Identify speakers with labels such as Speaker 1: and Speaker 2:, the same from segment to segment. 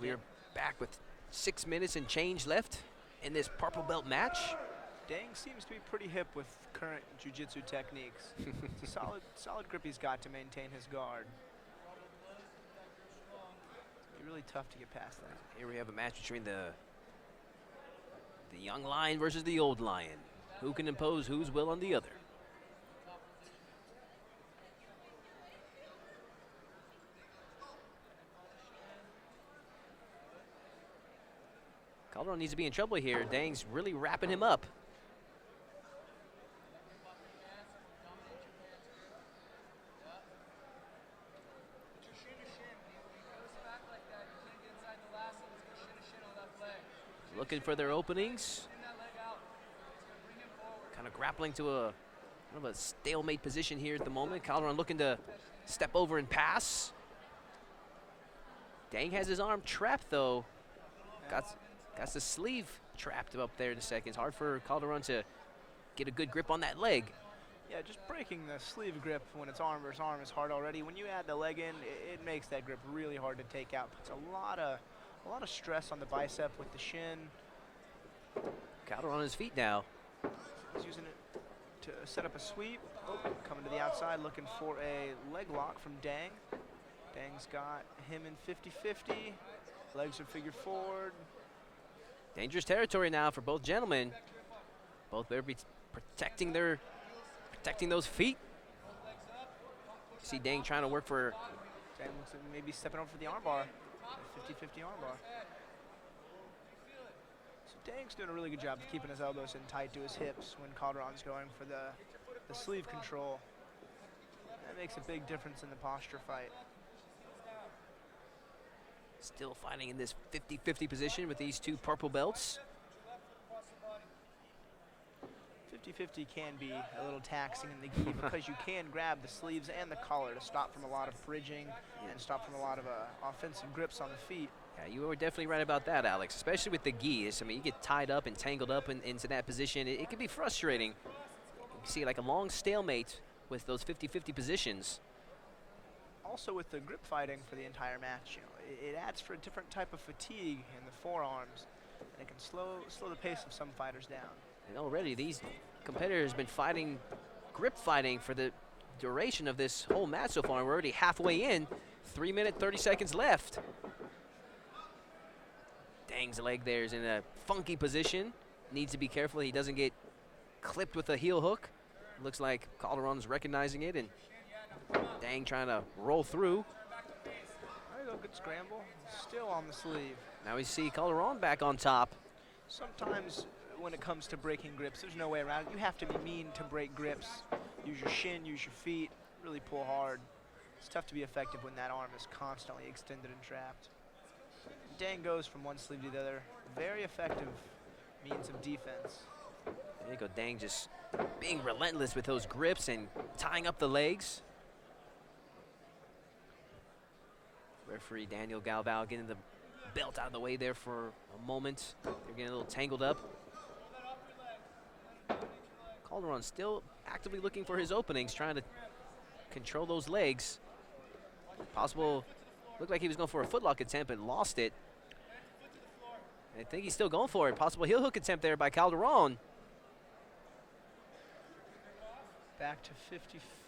Speaker 1: we're back with 6 minutes and change left in this purple belt match.
Speaker 2: Dang seems to be pretty hip with current jiu-jitsu techniques. It's a solid grip he's got to maintain his guard. It's really tough to get past that.
Speaker 1: Here we have a match between the young lion versus the old lion. Who can impose whose will on the other? Calderon needs to be in trouble here. Dang's really wrapping him up. Looking for their openings. Kind of grappling to a kind of a stalemate position here at the moment. Calderon looking to step over and pass. Dang has his arm trapped though. Got the sleeve trapped up there in a second. It's hard for Calderon to get a good grip on that leg.
Speaker 2: Yeah, just breaking the sleeve grip when it's arm versus arm is hard already. When you add the leg in, it makes that grip really hard to take out. Puts a lot of stress on the bicep with the shin.
Speaker 1: Calderon on his feet now.
Speaker 2: He's using it to set up a sweep. Coming to the outside, looking for a leg lock from Dang. Dang's got him in 50-50. Legs are figured forward.
Speaker 1: Dangerous territory now for both gentlemen. Both better be protecting those feet. See Dang trying to work for.
Speaker 2: Dang looks like maybe stepping over for the armbar. 50-50 armbar. So Dang's doing a really good job of keeping his elbows in tight to his hips when Calderon's going for the sleeve control. That makes a big difference in the posture fight.
Speaker 1: Still fighting in this 50-50 position with these two purple belts.
Speaker 2: 50-50 can be a little taxing in the gi because you can grab the sleeves and the collar to stop from a lot of bridging and stop from a lot of offensive grips on the feet.
Speaker 1: Yeah, you were definitely right about that, Alex, especially with the gi. I mean, you get tied up and tangled up into that position. It can be frustrating. You can see like a long stalemate with those 50-50 positions.
Speaker 2: Also with the grip fighting for the entire match, it adds for a different type of fatigue in the forearms, and it can slow the pace of some fighters down.
Speaker 1: And already these competitors have been grip fighting for the duration of this whole match so far. We're already halfway in, 3 minutes, 30 seconds left. Dang's leg there is in a funky position. Needs to be careful he doesn't get clipped with a heel hook. Looks like Calderon's recognizing it, and Dang trying to roll through.
Speaker 2: There you go, good scramble. Still on the sleeve.
Speaker 1: Now we see Calderon back on top.
Speaker 2: Sometimes when it comes to breaking grips, there's no way around it. You have to be mean to break grips. Use your shin, use your feet, really pull hard. It's tough to be effective when that arm is constantly extended and trapped. Dang goes from one sleeve to the other. Very effective means of defense.
Speaker 1: There you go, Dang just being relentless with those grips and tying up the legs. Referee Daniel Galvao getting the belt out of the way there for a moment. They're getting a little tangled up. Calderon still actively looking for his openings, trying to control those legs. Possible, looked like he was going for a footlock attempt and lost it. I think he's still going for it. Possible heel hook attempt there by Calderon.
Speaker 2: Back to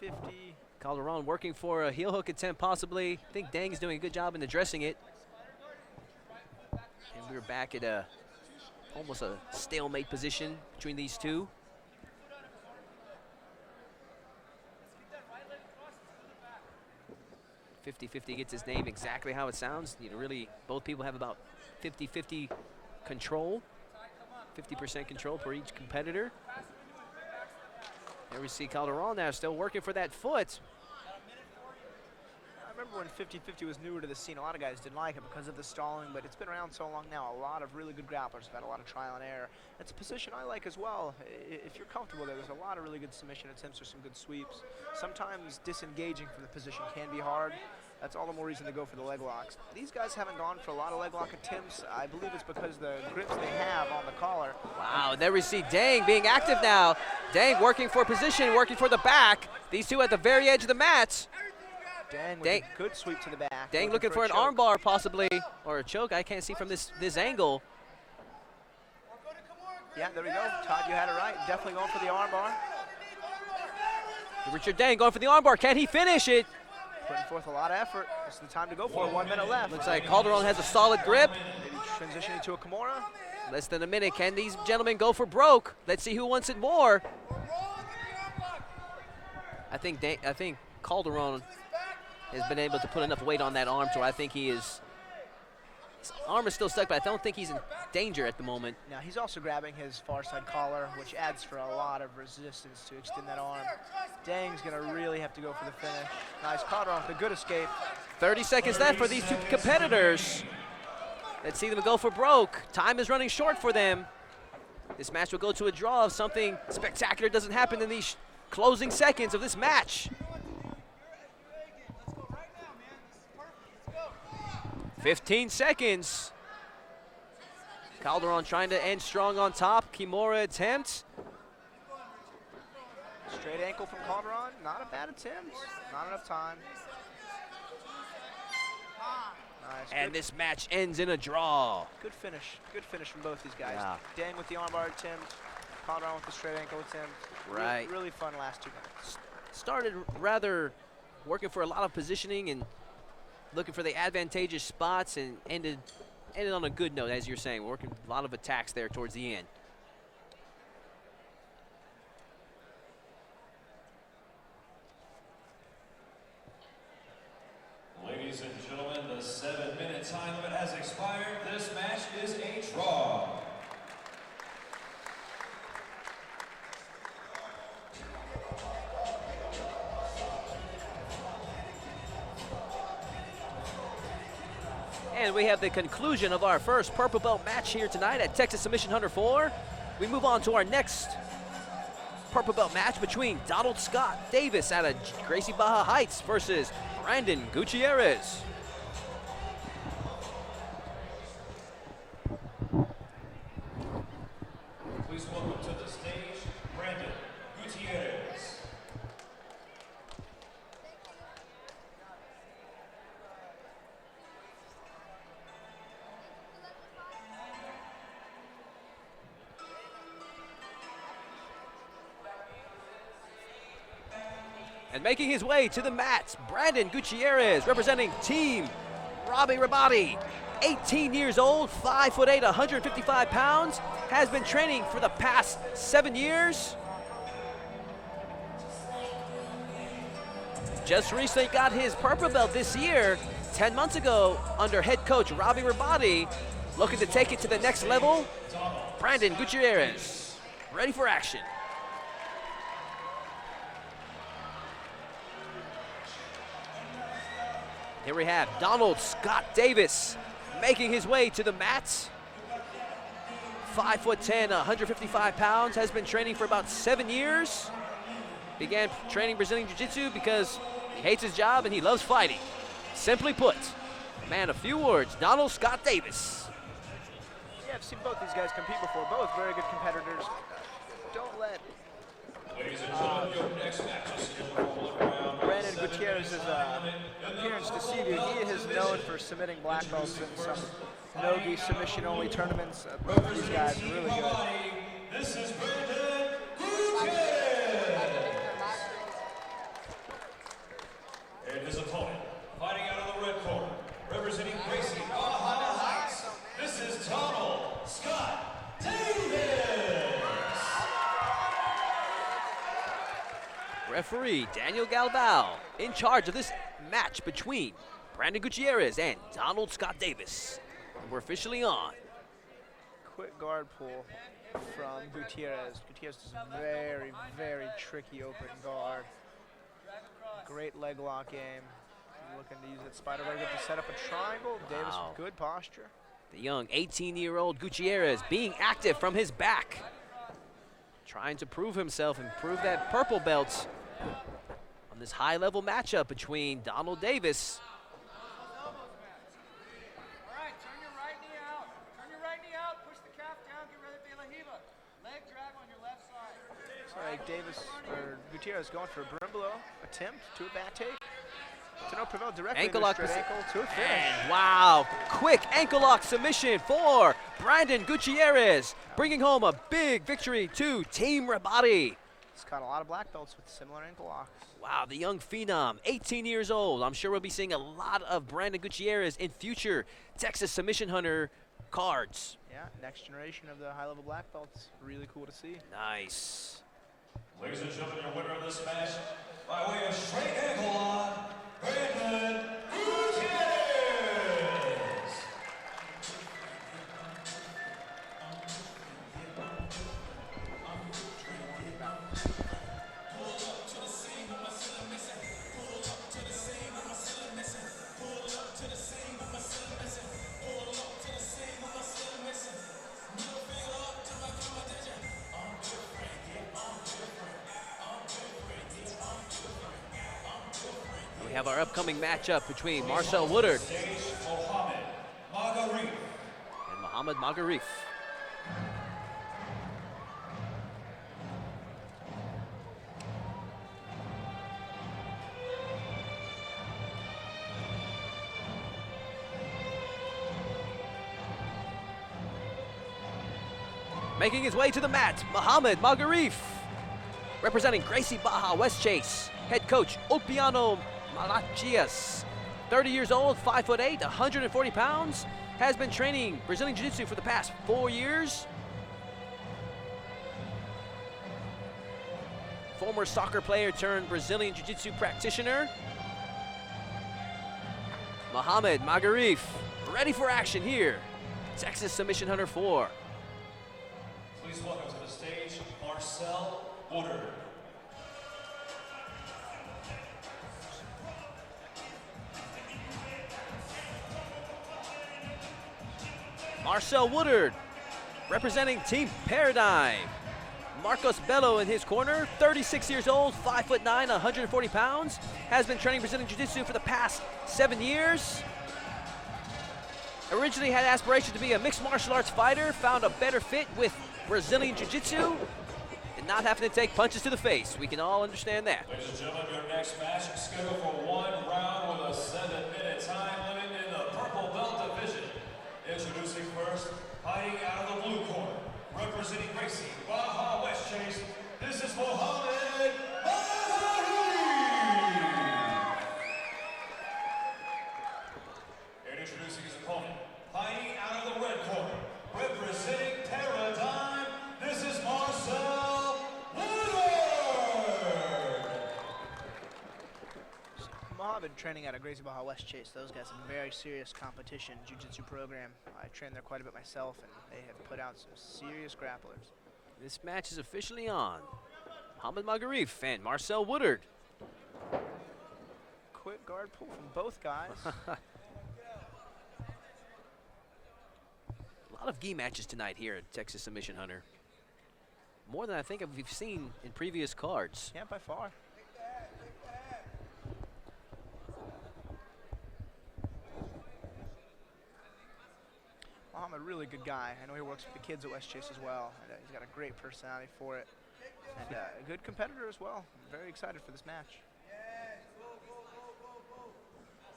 Speaker 2: 50-50.
Speaker 1: Calderon working for a heel hook attempt possibly. I think Dang's doing a good job in addressing it. And we're back at almost a stalemate position between these two. 50-50 gets his name exactly how it sounds. Really, both people have about 50-50 control, 50% control for each competitor. There we see Calderon now still working for that foot.
Speaker 2: I remember when 50-50 was newer to the scene, a lot of guys didn't like it because of the stalling, but it's been around so long now. A lot of really good grapplers have had a lot of trial and error. It's a position I like as well. If you're comfortable there, there's a lot of really good submission attempts or some good sweeps. Sometimes disengaging from the position can be hard. That's all the more reason to go for the leg locks. These guys haven't gone for a lot of leg lock attempts. I believe it's because the grips they have on the collar.
Speaker 1: Wow, there we see Dang being active now. Dang working for position, working for the back. These two at the very edge of the mat.
Speaker 2: Dang with a good sweep to the back.
Speaker 1: Dang looking for an armbar possibly, or a choke. I can't see from this angle.
Speaker 2: Yeah, there we go. Todd, you had it right. Definitely going for the armbar.
Speaker 1: Richard Dang going for the armbar. Can he finish it?
Speaker 2: Putting forth a lot of effort. This is the time to go for it. 1 minute left.
Speaker 1: Looks like Calderon has a solid grip.
Speaker 2: Maybe transitioning to a Kimura.
Speaker 1: Less than a minute. Can these gentlemen go for broke? Let's see who wants it more. I think Calderon has been able to put enough weight on that arm to where I think his arm is still stuck, but I don't think he's in danger at the moment.
Speaker 2: Now he's also grabbing his far side collar, which adds for a lot of resistance to extend that arm. Dang's gonna really have to go for the finish. Nice Calderon with a good escape.
Speaker 1: 30 seconds left for these two competitors. Let's see them go for broke. Time is running short for them. This match will go to a draw if something spectacular doesn't happen in these closing seconds of this match. 15 seconds. Calderon trying to end strong on top. Kimura attempt.
Speaker 2: Straight ankle from Calderon. Not a bad attempt. Not enough time. Nice.
Speaker 1: And this match ends in a draw.
Speaker 2: Good finish. Good finish from both these guys.
Speaker 1: Yeah.
Speaker 2: Dang with the armbar attempt. Calderon with the straight ankle attempt.
Speaker 1: Right.
Speaker 2: Really fun last 2 minutes.
Speaker 1: Started rather working for a lot of positioning and looking for the advantageous spots, and ended on a good note, as you're saying, working a lot of attacks there towards the end.
Speaker 3: Ladies and gentlemen, the 7-minute time limit has expired. This match is a draw.
Speaker 1: And we have the conclusion of our first purple belt match here tonight at Texas Submission Hunter 4. We move on to our next purple belt match between Donald Scott Davis out of Gracie Baja Heights versus Brandon Gutierrez.
Speaker 3: Please welcome to the stage, Brandon Gutierrez.
Speaker 1: And making his way to the mat, Brandon Gutierrez, representing Team Robbie Rabati. 18 years old, 5'8", 155 pounds, has been training for the past 7 years. Just recently got his purple belt this year, 10 months ago, under head coach Robbie Rabati. Looking to take it to the next level, Brandon Gutierrez, ready for action. Here we have Donald Scott Davis making his way to the mat. 5'10", 155 pounds, has been training for about 7 years. Began training Brazilian Jiu-Jitsu because he hates his job and he loves fighting. Simply put, man, a few words, Donald Scott Davis.
Speaker 2: Yeah, I've seen both these guys compete before. Both very good competitors. Don't let
Speaker 3: Ladies and gentlemen, your next match is
Speaker 2: Brandon Gutierrez's appearance deceive you. He is known for submitting black belts in some no-gi submission-only tournaments. Both of these guys are really good.
Speaker 3: This is Brandon Gutierrez. And his opponent, fighting out of the red corner, representing Gracie Baja Heights, this is Donald Scott Davis.
Speaker 1: Referee Daniel Galvao in charge of this match between Brandon Gutierrez and Donald Scott Davis. And we're officially on.
Speaker 2: Quick guard pull from Gutierrez. Gutierrez does a very, very tricky open guard. Great leg lock game. Looking to use that spider leg to set up a triangle. Davis
Speaker 1: Wow.
Speaker 2: with good posture.
Speaker 1: The young 18-year-old Gutierrez being active from his back. Trying to prove himself and prove that purple belt on this high-level matchup between Donald Davis.
Speaker 4: All right, turn your right knee out. Turn your right knee out. Push the calf down. Get ready for the Hiva. Leg drag on your left side.
Speaker 2: Looks like Davis or Gutierrez going for a Brimbolo attempt to a back take. To to no prevail directly
Speaker 1: Ankle
Speaker 2: into a
Speaker 1: lock
Speaker 2: straight ankle to a finish.
Speaker 1: And wow, quick ankle lock submission for Brandon Gutierrez, bringing home a big victory to Team Rabati.
Speaker 2: He's caught a lot of black belts with similar ankle locks.
Speaker 1: Wow, the young phenom, 18 years old. I'm sure we'll be seeing a lot of Brandon Gutierrez in future Texas Submission Hunter cards.
Speaker 2: Yeah, next generation of the high-level black belts. Really cool to see.
Speaker 1: Nice.
Speaker 3: Ladies and gentlemen, your winner of this match, by way of straight ankle lock, Brandon Gutierrez.
Speaker 1: We have our upcoming matchup between Marcel Woodard and Mohamed Marif. Making his way to the mat, Mohamed Marif, representing Gracie Baja West Chase, head coach Ulpiano Malachias, 30 years old, 5'8", 140 pounds, has been training Brazilian Jiu-Jitsu for the past 4 years. Former soccer player turned Brazilian Jiu-Jitsu practitioner. Mohamed Marif, ready for action here. Texas Submission Hunter 4.
Speaker 3: Please welcome to the stage, Marcel Woodard.
Speaker 1: Marcel Woodard, representing Team Paradigm. Marcos Bello in his corner, 36 years old, 5'9", 140 pounds, has been training Brazilian Jiu-Jitsu for the past 7 years. Originally had aspirations to be a mixed martial arts fighter, found a better fit with Brazilian Jiu-Jitsu, and not having to take punches to the face. We can all understand that.
Speaker 3: Ladies and gentlemen, your next match is scheduled for 1 round with a 7-minute time limit in the purple belt division. Introducing first, fighting out of the blue corner, representing Gracie Baja West Chase, this is Mohamed Marif. And introducing his opponent, fighting out of the red corner, representing Paradigm, this is Marcel Woodard.
Speaker 2: Mohamed training out of Gracie Baja West Chase. Those guys have a very serious competition jiu-jitsu program. I train there quite a bit myself, and they have put out some serious grapplers.
Speaker 1: This match is officially on. Mohamed Marif and Marcel Woodard.
Speaker 2: Quick guard pull from both guys.
Speaker 1: A lot of gi matches tonight here at Texas Submission Hunter. More than I think we've seen in previous cards.
Speaker 2: Yeah, by far. Mohamed, really good guy. I know he works with the kids at West Chase as well. And, he's got a great personality for it. And a good competitor as well. I'm very excited for this match.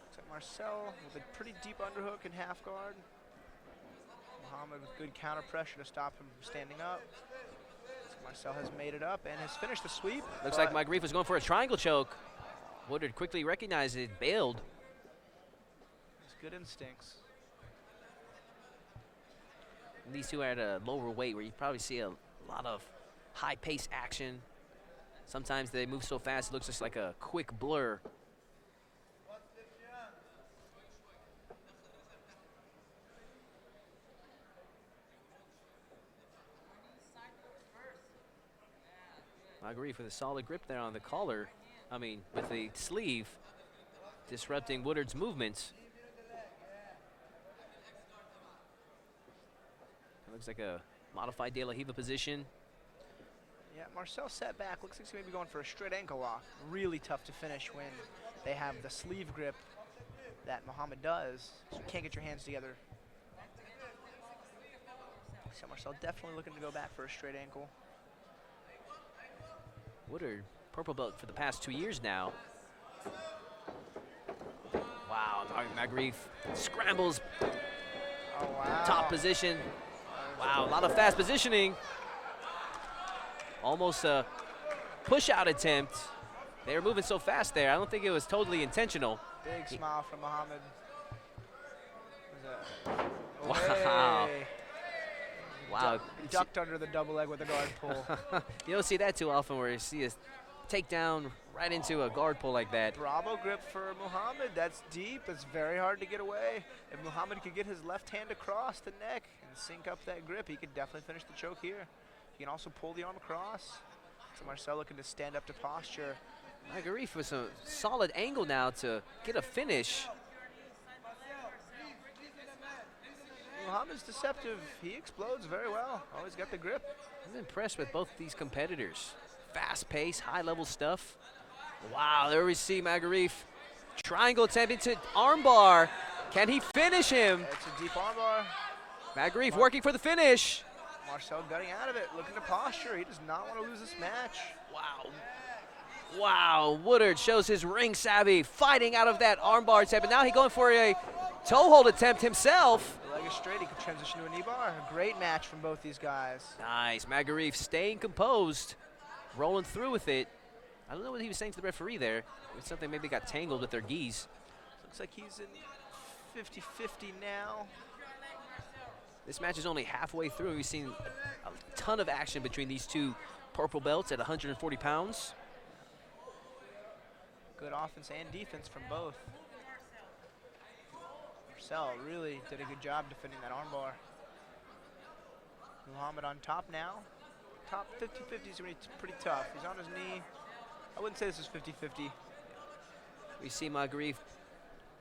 Speaker 2: Looks like Marcel with a pretty deep underhook and half guard. Mohamed with good counter pressure to stop him from standing up. So Marcel has made it up and has finished the sweep.
Speaker 1: Looks like Marif was going for a triangle choke. Woodard quickly recognized it, bailed.
Speaker 2: Has good instincts.
Speaker 1: And these two are at a lower weight where you probably see a lot of high-pace action. Sometimes they move so fast it looks just like a quick blur. Marif with a solid grip there on the collar. With the sleeve, disrupting Woodard's movements. Looks like a modified De La Riva position.
Speaker 2: Yeah, Marcel set back. Looks like he's maybe going for a straight ankle lock. Really tough to finish when they have the sleeve grip that Mohamed does. So you can't get your hands together. So Marcel definitely looking to go back for a straight ankle.
Speaker 1: Woodard, purple belt for the past 2 years now. Wow, Marif scrambles
Speaker 2: Oh, wow.
Speaker 1: top position. Wow, a lot of fast positioning. Almost a push-out attempt. They were moving so fast there. I don't think it was totally intentional.
Speaker 2: Big smile from Muhammad.
Speaker 1: Wow.
Speaker 2: Hey.
Speaker 1: Wow.
Speaker 2: Ducked under the double leg with a guard pull.
Speaker 1: You don't see that too often where you see a takedown right into a guard pull like that.
Speaker 2: Bravo grip for Muhammad. That's deep. It's very hard to get away. If Muhammad could get his left hand across the neck and sync up that grip, he could definitely finish the choke here. He can also pull the arm across. So Marcel looking to stand up to posture.
Speaker 1: Marif with a solid angle now to get a finish.
Speaker 2: Muhammad's deceptive. He explodes very well. Always got the grip.
Speaker 1: I'm impressed with both these competitors. Fast pace, high level stuff. Wow, there we see Marif. Triangle attempt into armbar. Can he finish him?
Speaker 2: It's a deep armbar.
Speaker 1: Marif working for the finish.
Speaker 2: Marcel gutting out of it, looking to posture. He does not want to lose this match.
Speaker 1: Wow. Wow, Woodard shows his ring savvy, fighting out of that armbar attempt, and now he's going for a toe hold attempt himself.
Speaker 2: The leg is straight, he could transition to a knee bar. A great match from both these guys.
Speaker 1: Nice, Marif staying composed, rolling through with it. I don't know what he was saying to the referee there. It's something maybe got tangled with their gis.
Speaker 2: Looks like he's in 50-50 now.
Speaker 1: This match is only halfway through. We've seen a ton of action between these two purple belts at 140 pounds.
Speaker 2: Good offense and defense from both. Marcel really did a good job defending that armbar. Muhammad on top now. Top 50-50 is going to be pretty tough. He's on his knee. I wouldn't say this is 50-50.
Speaker 1: We see Marif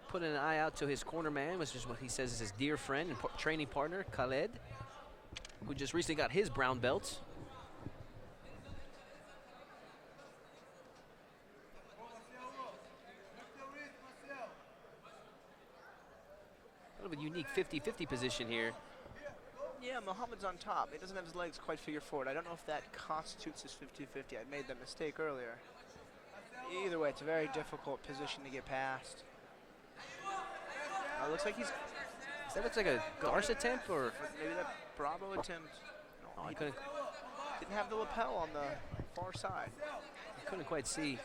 Speaker 1: putting an eye out to his corner man, which is what he says is his dear friend and training partner, Khaled, who just recently got his brown belt. Kind of a unique 50-50 position here.
Speaker 2: Yeah, Muhammad's on top. He doesn't have his legs quite figure forward. I don't know if that constitutes his 50-50. I made that mistake earlier. Either way, it's a very difficult position to get past. Looks like he's...
Speaker 1: That looks like a Garcia attempt, or
Speaker 2: maybe that Bravo attempt. No,
Speaker 1: I
Speaker 2: he
Speaker 1: couldn't
Speaker 2: didn't have the lapel on the far side.
Speaker 1: quite see.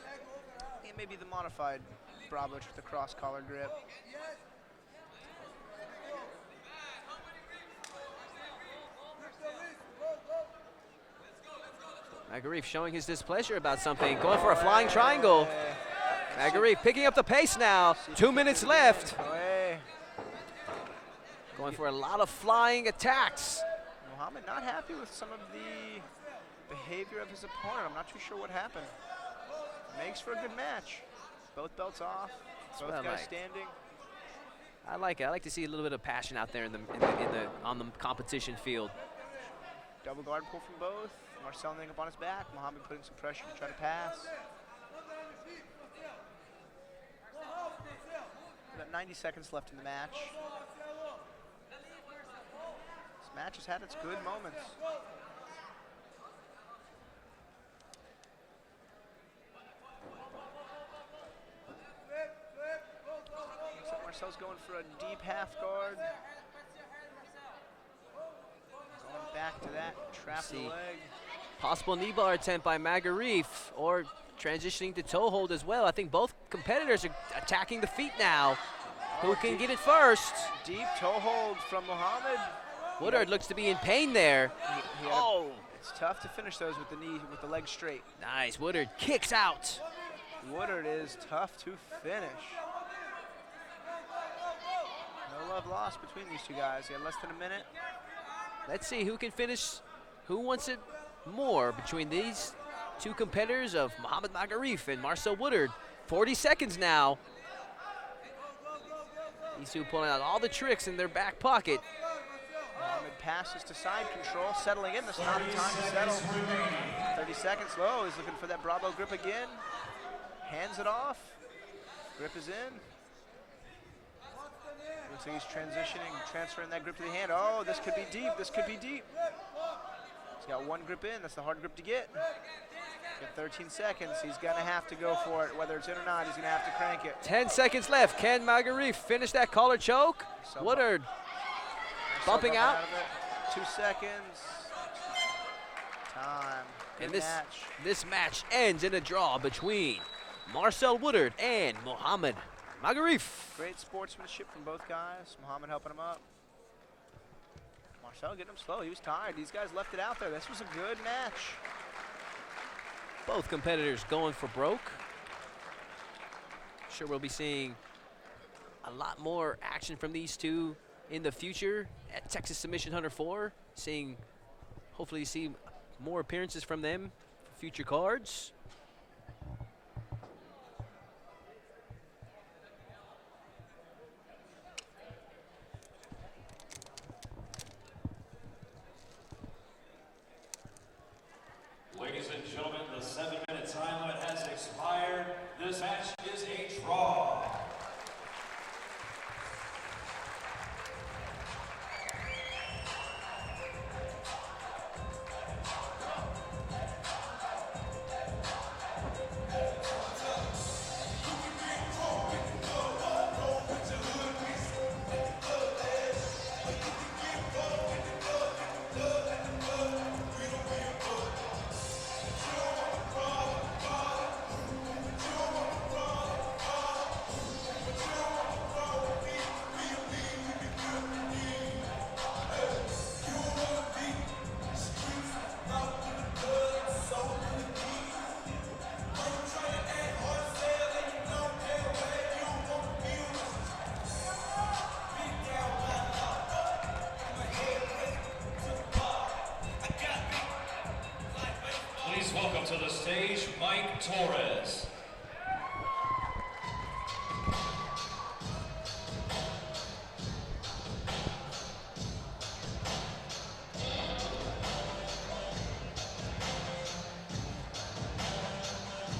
Speaker 2: Yeah, maybe the modified Bravo with the cross collar grip.
Speaker 1: Marif showing his displeasure about something, going for a flying triangle. Marif picking up the pace now. 2 minutes left. Going for a lot of flying attacks.
Speaker 2: Muhammad not happy with some of the behavior of his opponent. I'm not too sure what happened. Makes for a good match. Both belts off. Both guys standing.
Speaker 1: I like it. I like to see a little bit of passion out there on the competition field.
Speaker 2: Double guard pull from both. Marcel ending up on his back. Muhammad putting some pressure to try to pass. About 90 seconds left in the match. This match has had its good moments. Looks like Marcel's going for a deep half guard. Going back to that, trap the leg.
Speaker 1: Possible knee bar attempt by Marif, or transitioning to toe hold as well. I think both competitors are attacking the feet now. Who can get it first?
Speaker 2: Deep toe hold from Muhammad.
Speaker 1: Woodard looks to be in pain there.
Speaker 2: It's tough to finish those with the knee, with the leg straight.
Speaker 1: Nice, Woodard kicks out.
Speaker 2: Woodard is tough to finish. No love lost between these two guys. He had less than a minute.
Speaker 1: Let's see who can finish, who wants it more between these two competitors of Muhammad Marif and Marcel Woodard. 40 seconds now. These two pulling out all the tricks in their back pocket.
Speaker 2: Muhammad passes to side control, settling in. This is not the time to settle. 30 seconds low. He's looking for that Bravo grip again. Hands it off. Grip is in. Looks like he's transitioning, transferring that grip to the hand. Oh, this could be deep. This could be deep. He's got one grip in. That's the hard grip to get. Got 13 seconds. He's going to have to go for it. Whether it's in or not, he's going to have to crank it.
Speaker 1: 10 seconds left. Can Marif finish that collar choke? Woodard bumping out.
Speaker 2: Of it. 2 seconds. Time. Good
Speaker 1: And
Speaker 2: match.
Speaker 1: this match ends in a draw between Marcel Woodard and Mohamed Marif.
Speaker 2: Great sportsmanship from both guys. Mohamed helping him up. Marcel getting him slow. He was tired. These guys left it out there. This was a good match.
Speaker 1: Both competitors going for broke. Sure, we'll be seeing a lot more action from these two in the future at Texas Submission Hunter 4. Hopefully see more appearances from them for future cards.
Speaker 3: Ladies and gentlemen, the 7-minute time limit has expired. This match is a draw. Please welcome to the stage, Mike Torres.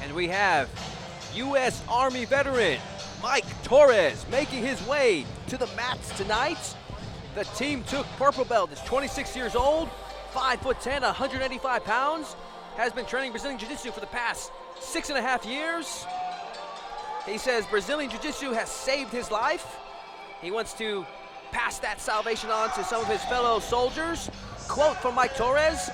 Speaker 1: And we have U.S. Army veteran Mike Torres making his way to the mats tonight. The team took purple belt. Is 26 years old, 5'10", 185 pounds. Has been training Brazilian Jiu-Jitsu for the past 6.5 years. He says Brazilian Jiu-Jitsu has saved his life. He wants to pass that salvation on to some of his fellow soldiers. Quote from Mike Torres,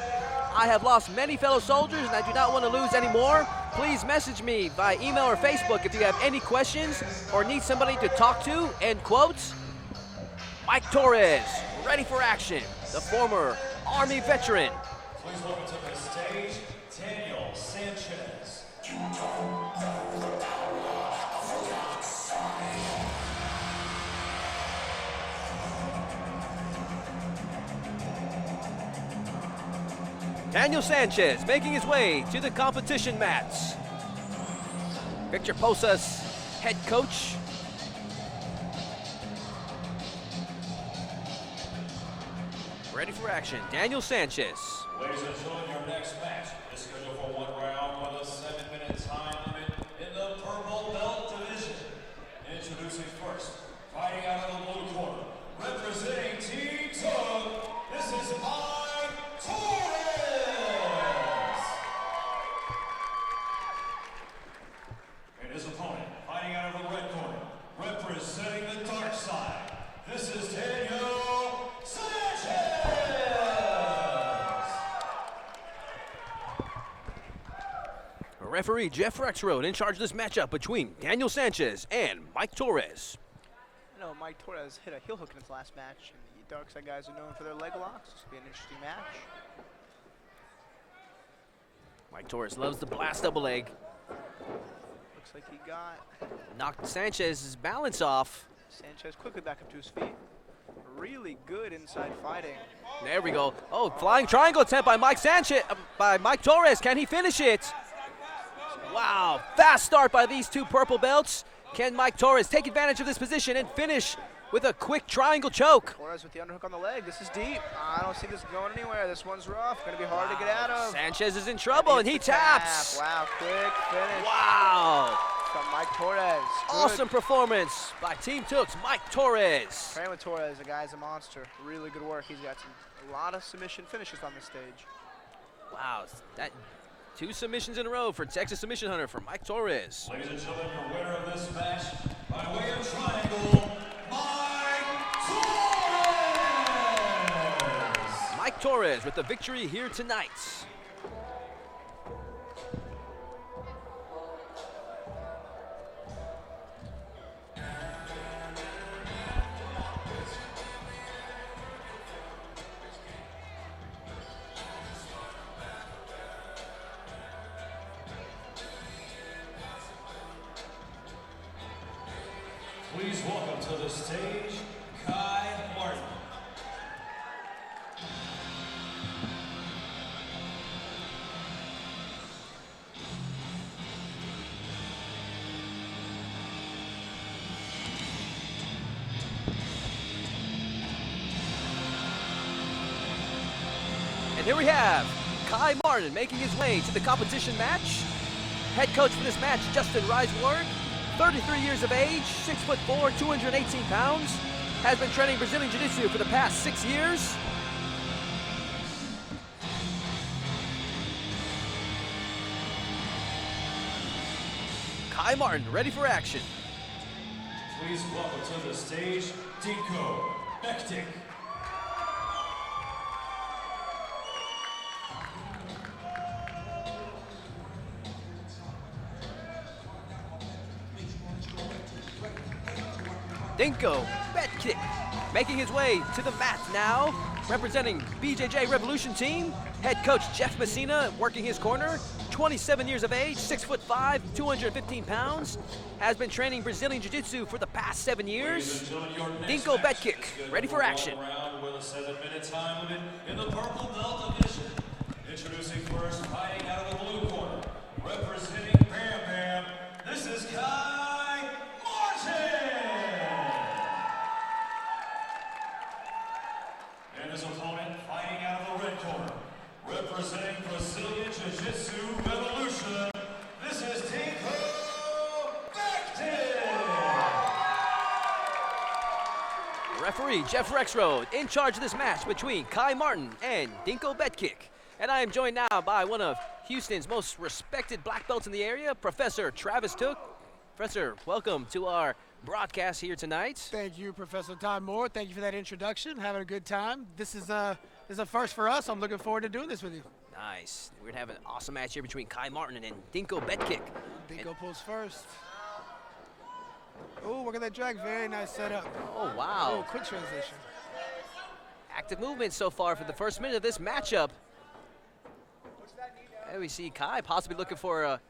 Speaker 1: "I have lost many fellow soldiers and I do not want to lose any more. Please message me by email or Facebook if you have any questions or need somebody to talk to," end quotes. Mike Torres, ready for action. The former Army veteran.
Speaker 3: Please welcome to the stage, Daniel Sanchez.
Speaker 1: Daniel Sanchez making his way to the competition mats. Victor Posa's head coach. Ready for action, Daniel Sanchez.
Speaker 3: Ladies and gentlemen, your next match is scheduled for 1 round with a 7-minute time limit in the purple belt division. Introducing first, fighting out of the blue corner, representing Team Tug, this is Mike Torres. And his opponent, fighting out of the red corner, representing the dark side, this is Daniel Sanchez.
Speaker 1: Referee Jeff Rexroad in charge of this matchup between Daniel Sanchez and Mike Torres.
Speaker 2: I know Mike Torres hit a heel hook in his last match, and the dark side guys are known for their leg locks. This will be an interesting match.
Speaker 1: Mike Torres loves the blast double leg.
Speaker 2: Looks like he got
Speaker 1: Knocked Sanchez's balance off.
Speaker 2: Sanchez quickly back up to his feet. Really good inside fighting.
Speaker 1: There we go. Oh, flying triangle attempt by Mike Torres. Can he finish it? Wow, fast start by these two purple belts. Can Mike Torres take advantage of this position and finish with a quick triangle choke?
Speaker 2: Torres with the underhook on the leg. This is deep. I don't see this going anywhere. This one's rough. Going to be hard to get out of.
Speaker 1: Sanchez is in trouble, and he taps.
Speaker 2: Wow, quick finish.
Speaker 1: Wow.
Speaker 2: From Mike Torres.
Speaker 1: Awesome performance by Team Tooks, Mike Torres.
Speaker 2: Training with Torres, the guy's a monster. Really good work. He's got a lot of submission finishes on this stage.
Speaker 1: Wow, that 2 submissions in a row for Texas Submission Hunter for Mike Torres.
Speaker 3: Ladies and gentlemen, your winner of this match by way of triangle, Mike Torres!
Speaker 1: Mike Torres with the victory here tonight.
Speaker 3: Please welcome to the stage, Kai Martin.
Speaker 1: And here we have Kai Martin making his way to the competition match. Head coach for this match, Justin Riseward, 33 years of age, 6'4", 218 pounds, has been training Brazilian Jiu-Jitsu for the past 6 years. Kai Martin, ready for action.
Speaker 3: Please welcome to the stage, Dinko Betkick.
Speaker 1: Dinko Betkick making his way to the mat now, representing BJJ Revolution team. Head coach Jeff Messina working his corner, 27 years of age, 6'5", 215 pounds, has been training Brazilian Jiu-Jitsu for the past 7 years. Dinko Betkick, ready for action.
Speaker 3: Round with a 7-minute time limit in the purple belt division. Introducing first, fighting out of the blue corner, representing Bam Bam. This is Kai Martin. And his opponent, fighting out of the red corner, representing Brazilian Jiu-Jitsu Revolution, this is Dinko Betkick.
Speaker 1: Referee Jeff Rexroad in charge of this match between Kai Martin and Dinko Betkick. And I am joined now by one of Houston's most respected black belts in the area, Professor Travis Took. Professor, welcome to our broadcast here tonight.
Speaker 5: Thank you, Professor Todd Moore. Thank you for that introduction. Having a good time. This is a first for us. I'm looking forward to doing this with you.
Speaker 1: Nice. We're going to have an awesome match here between Kai Martin and Dinko Betkick.
Speaker 5: Dinko pulls first. Oh, look at that drag. Very nice setup.
Speaker 1: Oh, wow.
Speaker 5: Oh, quick transition.
Speaker 1: Active movement so far for the first minute of this matchup. And we see Kai possibly looking for a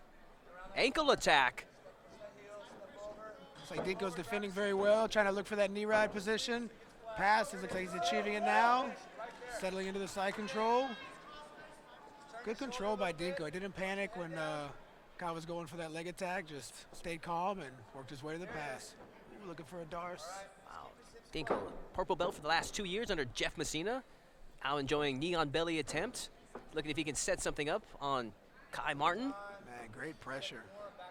Speaker 1: ankle attack.
Speaker 5: Looks like Dinko's defending very well, trying to look for that knee ride position. Pass, it looks like he's achieving it now. Settling into the side control. Good control by Dinko. He didn't panic when Kai was going for that leg attack, just stayed calm and worked his way to the pass. Ooh, looking for a Darce.
Speaker 1: Wow. Dinko, purple belt for the last 2 years under Jeff Messina. Now enjoying knee on belly attempt. Looking if he can set something up on Kai Martin.
Speaker 5: Man, great pressure.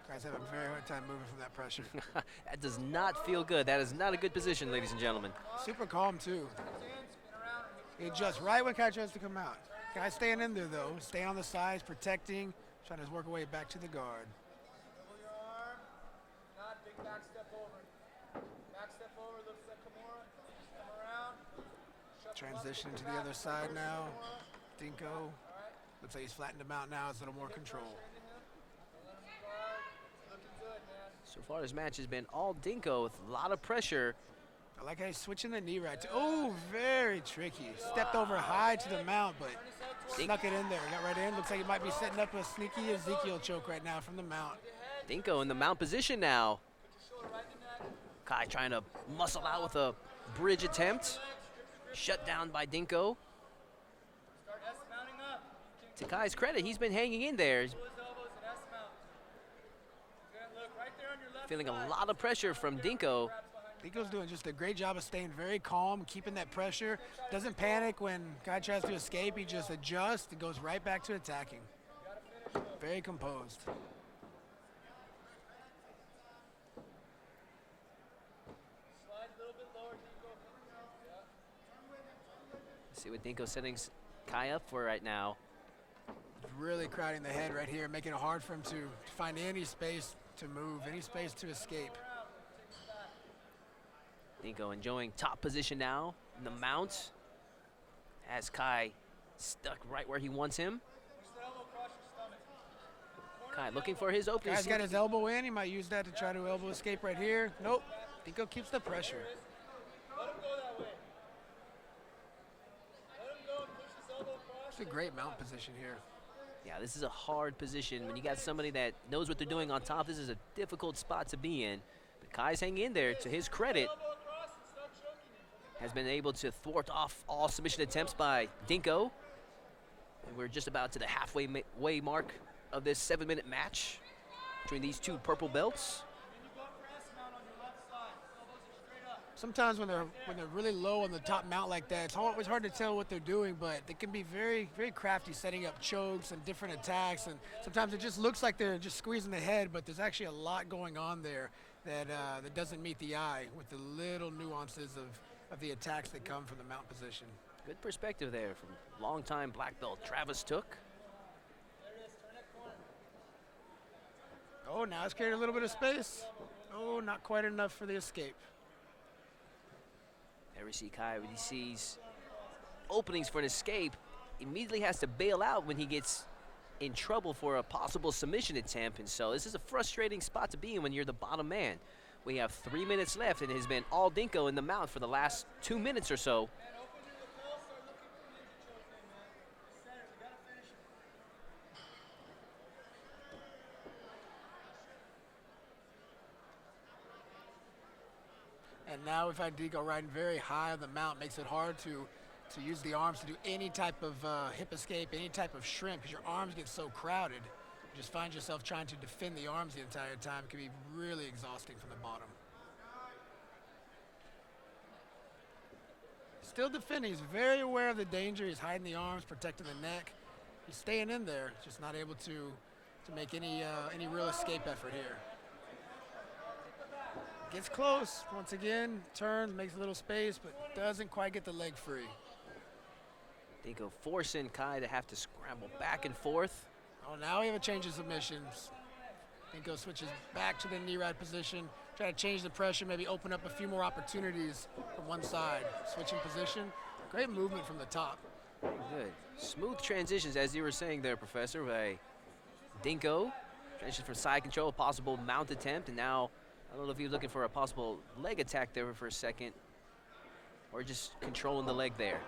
Speaker 5: Kai's having a very hard time moving from that pressure.
Speaker 1: That does not feel good. That is not a good position, ladies and gentlemen.
Speaker 5: Super calm, too. He adjusts right when Kai tries to come out. Kai's staying in there, though. Staying on the sides, protecting, trying to work her way back to the guard.
Speaker 4: Pull your arm. Not big back step over. Back step over, looks like Kimura. Come around.
Speaker 5: Transition to the other side now. Dinko. Looks like he's flattened him out now. It's a little more control.
Speaker 1: So far, this match has been all Dinko with a lot of pressure.
Speaker 5: I like how he's switching the knee right. Oh, very tricky. Stepped over high to the mount, but snuck it in there. Got right in. Looks like he might be setting up a sneaky Ezekiel choke right now from the mount.
Speaker 1: Dinko in the mount position now. Kai trying to muscle out with a bridge attempt. Shut down by Dinko. To Kai's credit, he's been hanging in there. Feeling a lot of pressure from Dinko.
Speaker 5: Dinko's doing just a great job of staying very calm, keeping that pressure. Doesn't panic when Kai tries to escape. He just adjusts and goes right back to attacking. Very composed.
Speaker 1: Let's see what Dinko's setting Kai up for right now.
Speaker 5: really crowding the head right here, making it hard for him to find any space to move, any space to escape.
Speaker 1: Dinko enjoying top position now in the mount. Has Kai stuck right where he wants him. Kai looking for his opening.
Speaker 5: Kai's got his elbow in. He might use that to try to elbow escape right here. Nope. Dinko keeps the pressure. It's a great mount position here.
Speaker 1: Yeah, this is a hard position. When you got somebody that knows what they're doing on top, this is a difficult spot to be in. But Kai's hanging in there. To his credit, has been able to thwart off all submission attempts by Dinko. And we're just about to the halfway mark of this 7-minute match between these two purple belts.
Speaker 5: Sometimes when they're really low on the top mount like that, it's always hard to tell what they're doing, but they can be very, very crafty setting up chokes and different attacks, and sometimes it just looks like they're just squeezing the head, but there's actually a lot going on there that that doesn't meet the eye with the little nuances of the attacks that come from the mount position.
Speaker 1: Good perspective there from longtime black belt Travis Took.
Speaker 5: Oh, now it's created a little bit of space. Oh, not quite enough for the escape.
Speaker 1: There we see Kai when he sees openings for an escape, immediately has to bail out when he gets in trouble for a possible submission attempt. And so this is a frustrating spot to be in when you're the bottom man. We have 3 minutes left, and it has been all Dinko in the mount for the last 2 minutes or so.
Speaker 5: And now we've had Dinko riding very high on the mount. Makes it hard to use the arms to do any type of hip escape, any type of shrimp, because your arms get so crowded. You just find yourself trying to defend the arms the entire time. It can be really exhausting from the bottom. Still defending. He's very aware of the danger. He's hiding the arms, protecting the neck. He's staying in there, just not able to make any real escape effort here. Gets close, once again, turns, makes a little space, but doesn't quite get the leg free.
Speaker 1: Dinko forcing Kai to have to scramble back and forth.
Speaker 5: Oh, now we have a change of submissions. Dinko switches back to the knee ride position, try to change the pressure, maybe open up a few more opportunities from one side. Switching position, great movement from the top.
Speaker 1: Good. Smooth transitions, as you were saying there, Professor, by Dinko. Transition from side control, possible mount attempt, and now I don't know if he was looking for a possible leg attack there for a second, or just controlling the leg there.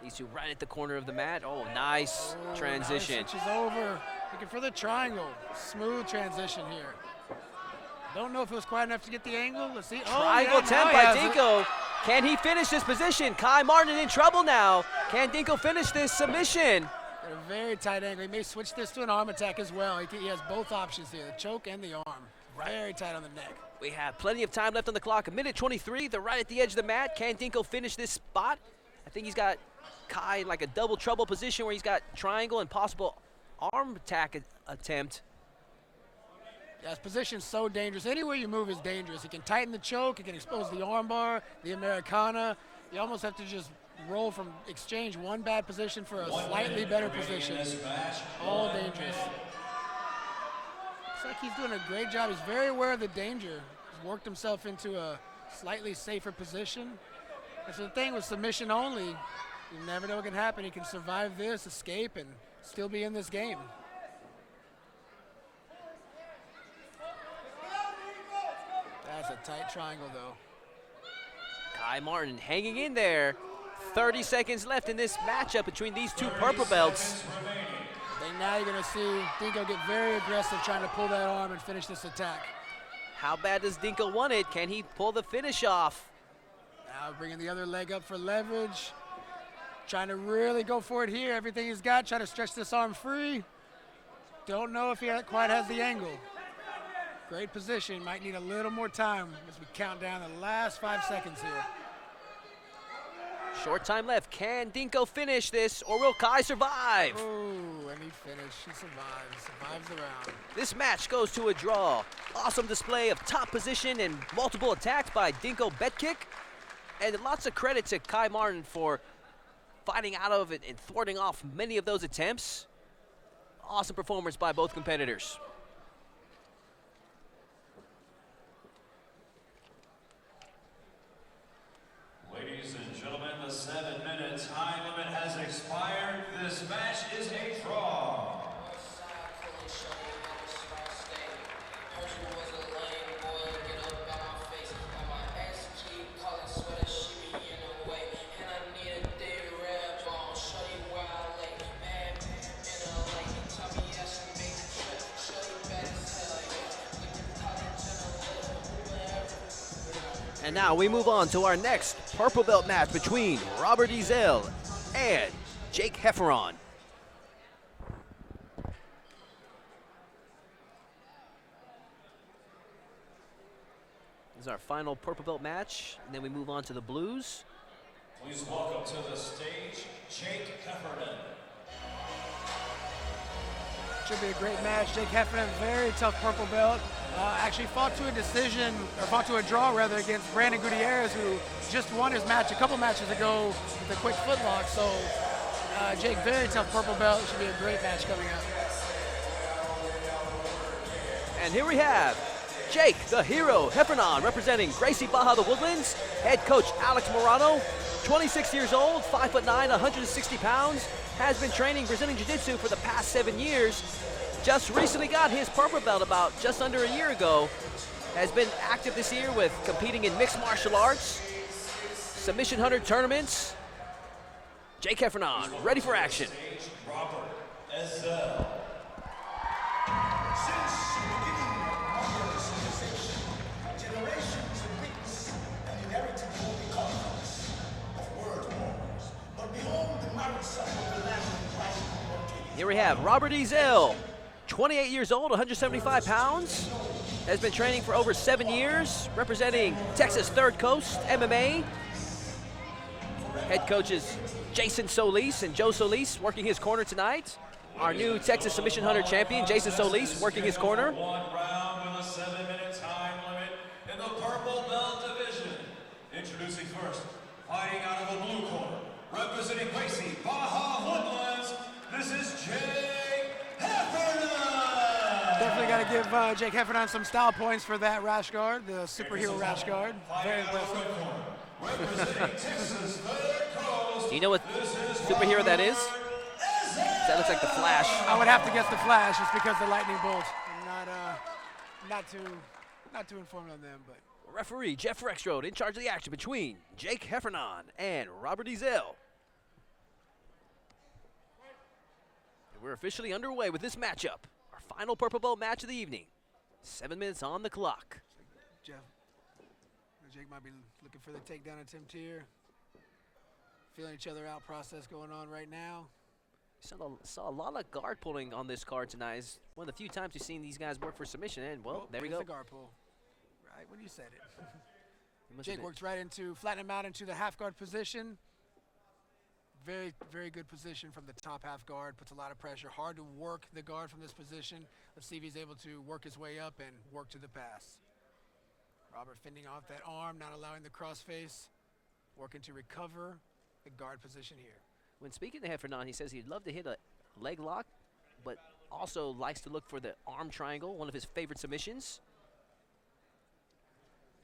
Speaker 1: These two right at the corner of the mat. Oh, nice transition.
Speaker 5: Nice switches over, looking for the triangle. Smooth transition here. Don't know if it was quite enough to get the angle. Let's see.
Speaker 1: Triangle attempt by Dinko. Can he finish this position? Kai Martin in trouble now. Can Dinko finish this submission?
Speaker 5: At a very tight angle. He may switch this to an arm attack as well. He has both options here, the choke and the arm. Very tight on the neck.
Speaker 1: We have plenty of time left on the clock. 1:23. They're right at the edge of the mat. Can Dinko finish this spot? I think he's got Kai in like a double trouble position where he's got triangle and possible arm attack attempt.
Speaker 5: Yeah, his position's so dangerous. Anywhere you move is dangerous. He can tighten the choke. He can expose the arm bar, the Americana. You almost have to just roll from exchange one bad position for a slightly better position. All dangerous. Looks like he's doing a great job. He's very aware of the danger. He's worked himself into a slightly safer position. That's the thing with submission only. You never know what can happen. He can survive this, escape, and still be in this game. That's a tight triangle, though.
Speaker 1: Kai Martin hanging in there. 30 seconds left in this matchup between these two purple belts.
Speaker 5: I think now you're going to see Dinko get very aggressive trying to pull that arm and finish this attack.
Speaker 1: How bad does Dinko want it? Can he pull the finish off?
Speaker 5: Now bringing the other leg up for leverage. Trying to really go for it here. Everything he's got, trying to stretch this arm free. Don't know if he quite has the angle. Great position. Might need a little more time as we count down the last 5 seconds here.
Speaker 1: Short time left. Can Dinko finish this, or will Kai survive?
Speaker 5: Oh, and he finished. He survives the round.
Speaker 1: This match goes to a draw. Awesome display of top position and multiple attacks by Dinko Betkick. And lots of credit to Kai Martin for fighting out of it and thwarting off many of those attempts. Awesome performance by both competitors.
Speaker 3: Ladies and gentlemen, the 7-minute time limit has expired. This match is a draw.
Speaker 1: And now we move on to our next purple belt match between Robert Isel and Jake Heffron. This is our final purple belt match, and then we move on to the blues.
Speaker 3: Please welcome to the stage, Jake Heffron.
Speaker 5: Should be a great match. Jake Heffron, very tough purple belt. Actually fought to a decision, or fought to a draw rather, against Brandon Gutierrez, who just won his match a couple matches ago with a quick footlock. So Jake, very tough purple belt. Should be a great match coming up.
Speaker 1: And here we have Jake, the hero, Heffron, representing Gracie Baja the Woodlands. Head coach Alex Morano, 26 years old, 5'9", 160 pounds, has been training Brazilian Jiu-Jitsu for the past 7 years. Just recently got his purple belt about just under a year ago. Has been active this year with competing in mixed martial arts, submission hunter tournaments. Jake Heffron, ready for action.
Speaker 3: Robert Isel.
Speaker 6: Since the beginning of modern civilization, generations of witnessed and inherited the only conflicts of world wars. But behold the marriage supper of the land and Christ.
Speaker 1: Here we have Robert Isel, 28 years old, 175 pounds, has been training for over 7 years, representing Texas Third Coast MMA. Head coaches Jason Solis and Joe Solis working his corner tonight. Our new Texas Submission Hunter champion, Jason Solis, working his corner.
Speaker 3: One round with a 7-minute time limit in the purple belt division. Introducing first, fighting out of the blue corner, representing Gracie Baja Woodlands, this is Jake Heffron.
Speaker 5: Definitely got to give Jake Heffron some style points for that rash guard, the superhero rash guard. Very impressive.
Speaker 3: Representing Texas Third Coast.
Speaker 1: Do you know what superhero that is? That looks like the Flash.
Speaker 5: I would have to guess the Flash, just because the lightning bolt. I'm not too informed on them, but.
Speaker 1: Referee Jeff Rexroad in charge of the action between Jake Heffron and Robert Isel. And we're officially underway with this matchup. Our final purple belt match of the evening. 7 minutes on the clock.
Speaker 5: Jeff, Jake might be looking for the takedown attempt here. Feeling each other out process going on right now.
Speaker 1: Saw a lot of guard pulling on this card tonight. It's one of the few times we've seen these guys work for submission, and well, there we go.
Speaker 5: The guard pull. Right when you said it. Jake works flatten him out into the half guard position. Very, very good position from the top half guard. Puts a lot of pressure. Hard to work the guard from this position. Let's see if he's able to work his way up and work to the pass. Robert fending off that arm, not allowing the crossface. Working to recover the guard position here.
Speaker 1: When speaking to Heffron, he says he'd love to hit a leg lock, but also likes to look for the arm triangle, one of his favorite submissions.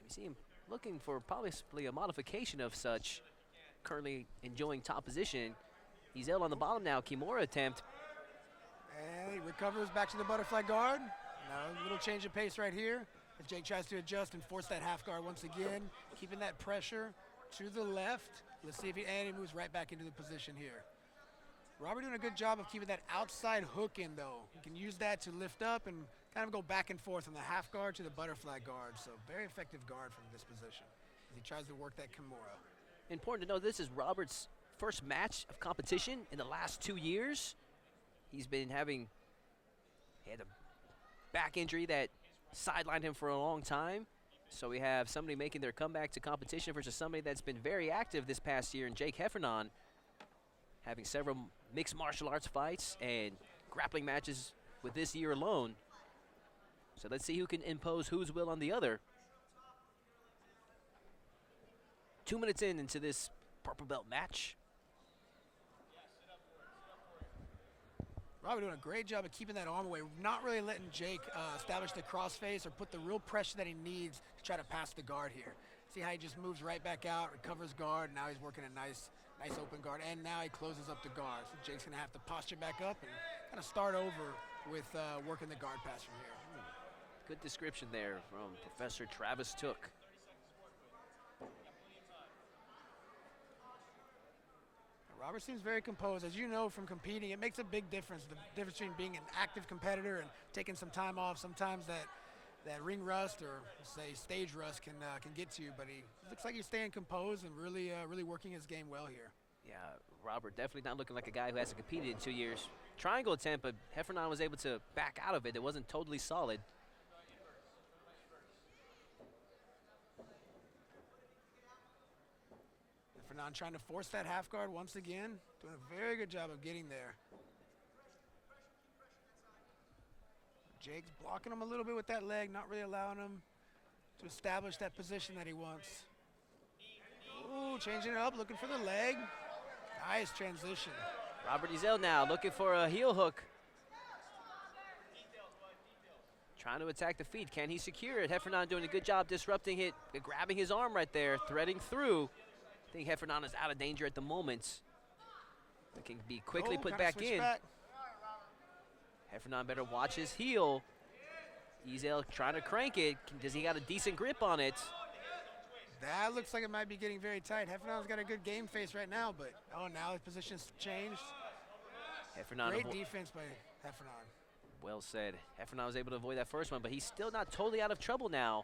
Speaker 1: We see him looking for possibly a modification of such. Currently enjoying top position. He's on the bottom now. Kimura attempt.
Speaker 5: And he recovers back to the butterfly guard. Now a little change of pace right here. As Jake tries to adjust and force that half guard once again, keeping that pressure to the left. Let's see if he moves right back into the position here. Robert doing a good job of keeping that outside hook in, though. He can use that to lift up and kind of go back and forth from the half guard to the butterfly guard. So very effective guard from this position as he tries to work that Kimura.
Speaker 1: Important to know this is Robert's first match of competition in the last 2 years. He had a back injury that sidelined him for a long time. So we have somebody making their comeback to competition versus somebody that's been very active this past year in Jake Heffron, having several mixed martial arts fights and grappling matches with this year alone. So let's see who can impose whose will on the other. 2 minutes into this purple belt match.
Speaker 5: Robert doing a great job of keeping that arm away, not really letting Jake establish the crossface or put the real pressure that he needs to try to pass the guard here. See how he just moves right back out, recovers guard, now he's working a nice open guard, and now he closes up the guard. So Jake's gonna have to posture back up and kind of start over with working the guard pass from here.
Speaker 1: Good description there from Professor Travis Took.
Speaker 5: Robert seems very composed. As you know from competing, it makes a big difference. The difference between being an active competitor and taking some time off. Sometimes that ring rust or say stage rust can get to you, but he looks like he's staying composed and really working his game well here.
Speaker 1: Yeah, Robert definitely not looking like a guy who hasn't competed in 2 years. Triangle attempt, but Heffron was able to back out of it. It wasn't totally solid.
Speaker 5: Heffron trying to force that half guard once again. Doing a very good job of getting there. Jake's blocking him a little bit with that leg, not really allowing him to establish that position that he wants. Ooh, changing it up, looking for the leg. Nice transition.
Speaker 1: Robert Isel now looking for a heel hook. Trying to attack the feet. Can he secure it? Heffron doing a good job disrupting it, grabbing his arm right there, threading through. I think Heffron is out of danger at the moment. It can be quickly put back in. Heffron better watch his heel. Isel trying to crank it. Does he got a decent grip on it?
Speaker 5: That looks like it might be getting very tight. Heffron's got a good game face right now, but now his position's changed.
Speaker 1: Heffron
Speaker 5: Great defense by Heffron.
Speaker 1: Well said. Heffron was able to avoid that first one, but he's still not totally out of trouble now.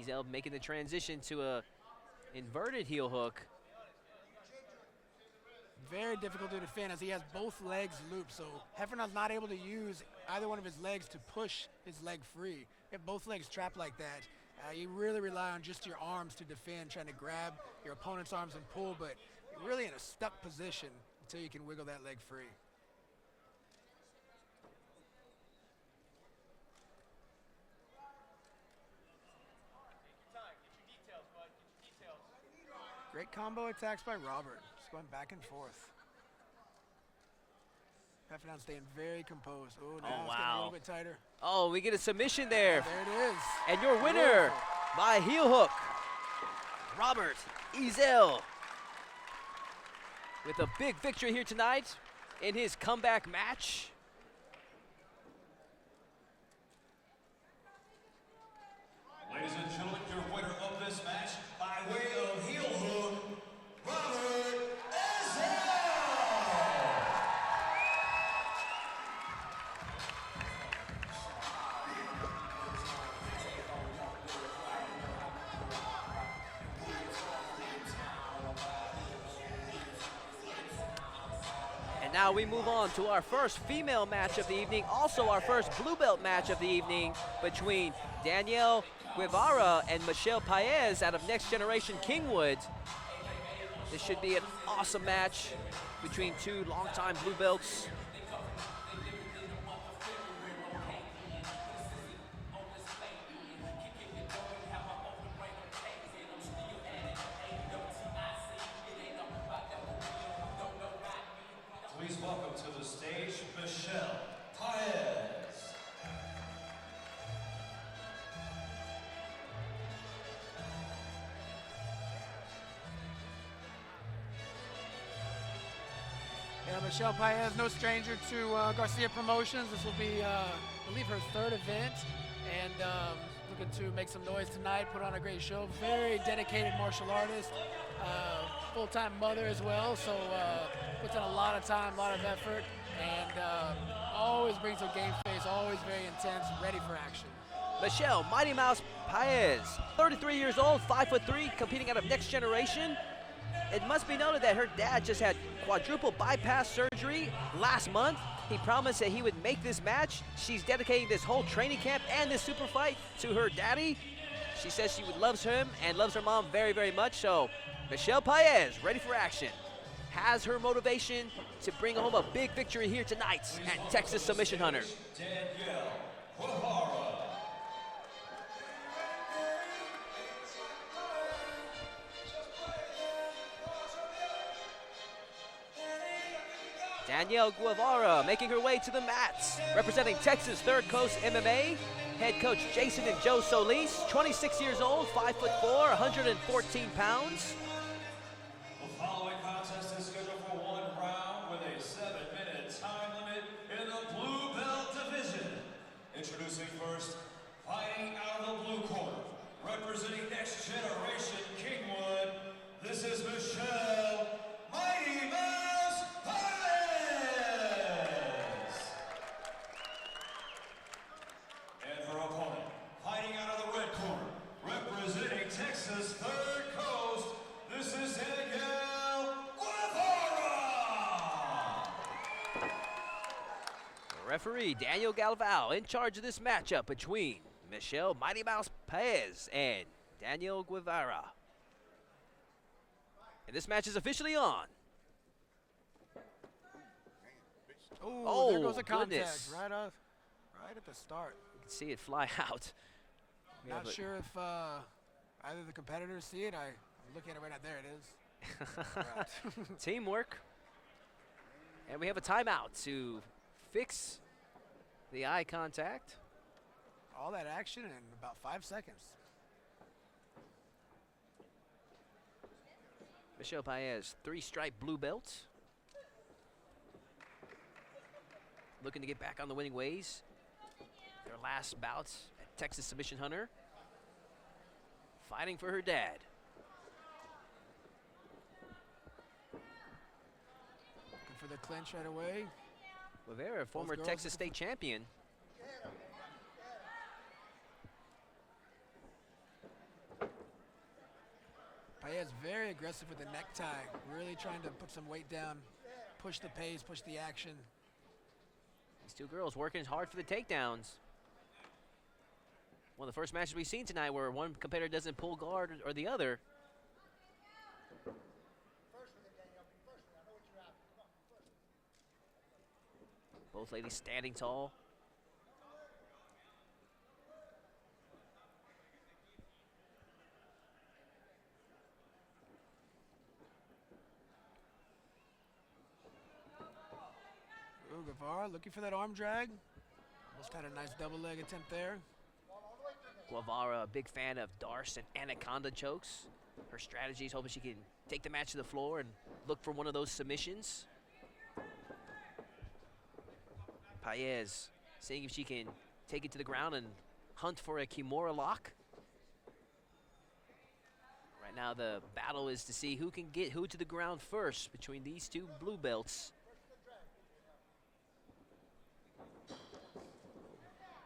Speaker 1: Isel making the transition to a inverted heel hook.
Speaker 5: Very difficult to defend as he has both legs looped, so Heffron's not able to use either one of his legs to push his leg free. If both legs trapped like that, you really rely on just your arms to defend, trying to grab your opponent's arms and pull, but you're really in a stuck position until you can wiggle that leg free. Great combo attacks by Robert. Just going back and forth. Heffron staying very composed. Oh, now it's getting a little bit tighter.
Speaker 1: Oh, we get a submission there.
Speaker 5: There it is.
Speaker 1: And your winner by heel hook, Robert Isel, with a big victory here tonight in his comeback match.
Speaker 3: Ladies and gentlemen, your winner of this match by way of heel hook, Robert Isel.
Speaker 1: And now we move on to our first female match of the evening, also our first blue belt match of the evening between Danielle Guevara and Michelle Paez out of Next Generation Kingwood. This should be an awesome match between two longtime blue belts.
Speaker 3: Please welcome to the stage, Michelle Paez.
Speaker 5: Yeah, Michelle Paez, no stranger to Garcia Promotions. This will be, I believe, her third event, and looking to make some noise tonight, put on a great show. Very dedicated martial artist, full-time mother as well, so puts in a lot of time, a lot of effort, and always brings her game face, always very intense, ready for action.
Speaker 1: Michelle Mighty Mouse Paez, 33 years old, 5'3", competing out of Next Generation. It must be noted that her dad just had quadruple bypass surgery last month. He promised that he would make this match. She's dedicating this whole training camp and this super fight to her daddy. She says she loves him and loves her mom very, very much. So Michelle Paez, ready for action, has her motivation to bring home a big victory here tonight at Texas Submission Hunter.
Speaker 3: Danielle Guevara.
Speaker 1: Danielle Guevara making her way to the mats, representing Texas Third Coast MMA. Head coach Jason and Joe Solis, 26 years old, 5'4", 114 pounds.
Speaker 3: The following contest is scheduled for 1 round with a 7-minute time limit in the blue belt division. Introducing first, fighting out of the blue corner, representing Next Generation Kingwood, this is Michelle Mighty Mouse Torres. And her opponent, fighting out of the red corner, representing Texas Third Coast, this is Danielle Guevara.
Speaker 1: Referee Daniel Galvao in charge of this matchup between Michelle Mighty Mouse Paez and Daniel Guevara. And this match is officially on.
Speaker 5: Oh, there goes a contact
Speaker 1: goodness.
Speaker 5: right at the start.
Speaker 1: You can see it fly out.
Speaker 5: Not sure if either the competitors see it. I'm looking at it right now. There it is. Right.
Speaker 1: Teamwork. And we have a timeout to fix the eye contact.
Speaker 5: All that action in about 5 seconds.
Speaker 1: Michelle Paez, 3-stripe blue belt. Looking to get back on the winning ways. Their last bouts at Texas Submission Hunter. Fighting for her dad.
Speaker 5: Looking for the clinch right away.
Speaker 1: Guevara, former
Speaker 5: girls
Speaker 1: Texas
Speaker 5: looking
Speaker 1: state champion.
Speaker 5: Paez very aggressive with the necktie. Really trying to put some weight down, push the pace, push the action.
Speaker 1: These two girls working hard for the takedowns. One of the first matches we've seen tonight where one competitor doesn't pull guard or the other. Both ladies standing tall.
Speaker 5: Ooh, Guevara looking for that arm drag. Almost had a nice double leg attempt there.
Speaker 1: Guevara, a big fan of Darce and Anaconda chokes. Her strategy is hoping she can take the match to the floor and look for one of those submissions. Paez seeing if she can take it to the ground and hunt for a Kimura lock. Right now the battle is to see who can get who to the ground first between these two blue belts.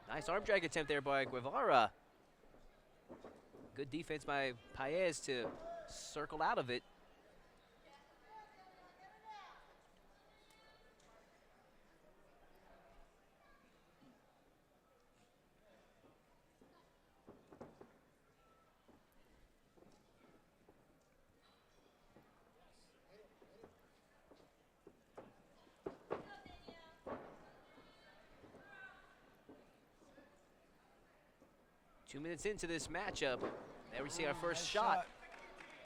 Speaker 1: Nice arm drag attempt there by Guevara. Good defense by Paez to circle out of it. Two minutes into this matchup, there we see our first
Speaker 5: Nice
Speaker 1: shot.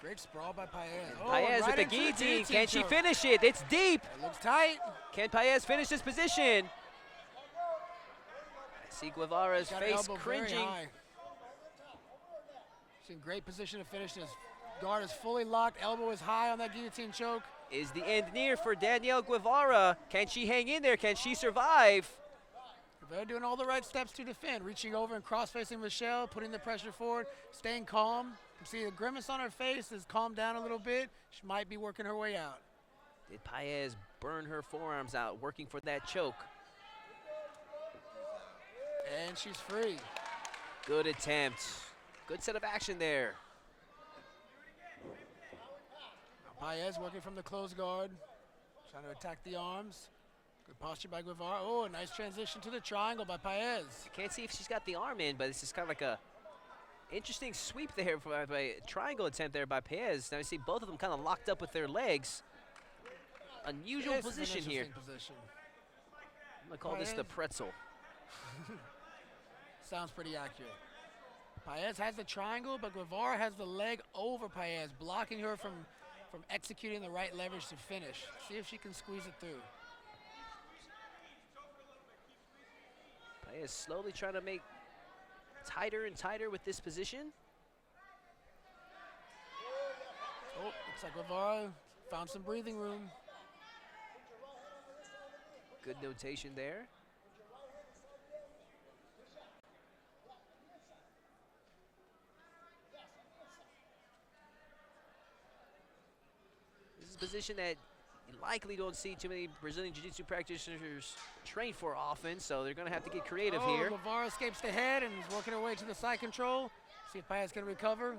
Speaker 5: Great sprawl by Paez.
Speaker 1: Paez with the guillotine. Can she finish it? It's deep.
Speaker 5: It looks tight.
Speaker 1: Can Paez finish this position? I see Guevara's
Speaker 5: Got her
Speaker 1: face
Speaker 5: elbow very
Speaker 1: cringing.
Speaker 5: high. She's in great position to finish this. Guard is fully locked. Elbow is high on that guillotine choke.
Speaker 1: Is the end near for Danielle Guevara? Can she hang in there? Can she survive?
Speaker 5: They're doing all the right steps to defend, reaching over and cross-facing Michelle, putting the pressure forward, staying calm. You can see the grimace on her face has calmed down a little bit. She might be working her way out.
Speaker 1: Did Paez burn her forearms out working for that choke?
Speaker 5: And she's free.
Speaker 1: Good attempt. Good set of action there.
Speaker 5: Paez working from the closed guard, trying to attack the arms. Good posture by Guevara. Oh, a nice transition to the triangle by Paez.
Speaker 1: I can't see if she's got the arm in, but it's just kind of like a interesting sweep there by a triangle attempt there by Paez. Now you see both of them kind of locked up with their legs. Unusual
Speaker 5: This is an
Speaker 1: position here.
Speaker 5: interesting position.
Speaker 1: I'm gonna call this the
Speaker 5: Paez.
Speaker 1: pretzel.
Speaker 5: Sounds pretty accurate. Paez has the triangle, but Guevara has the leg over Paez, blocking her from executing the right leverage to finish. See if she can squeeze it through.
Speaker 1: Paez slowly trying to make tighter and tighter with this position.
Speaker 5: Oh, looks like Guevara found some breathing room.
Speaker 1: Good notation there. This is a position that you likely don't see too many Brazilian Jiu-Jitsu practitioners train for often, so they're going to have to get creative here.
Speaker 5: Guevara escapes the head and is working her way to the side control. See if Paez can recover.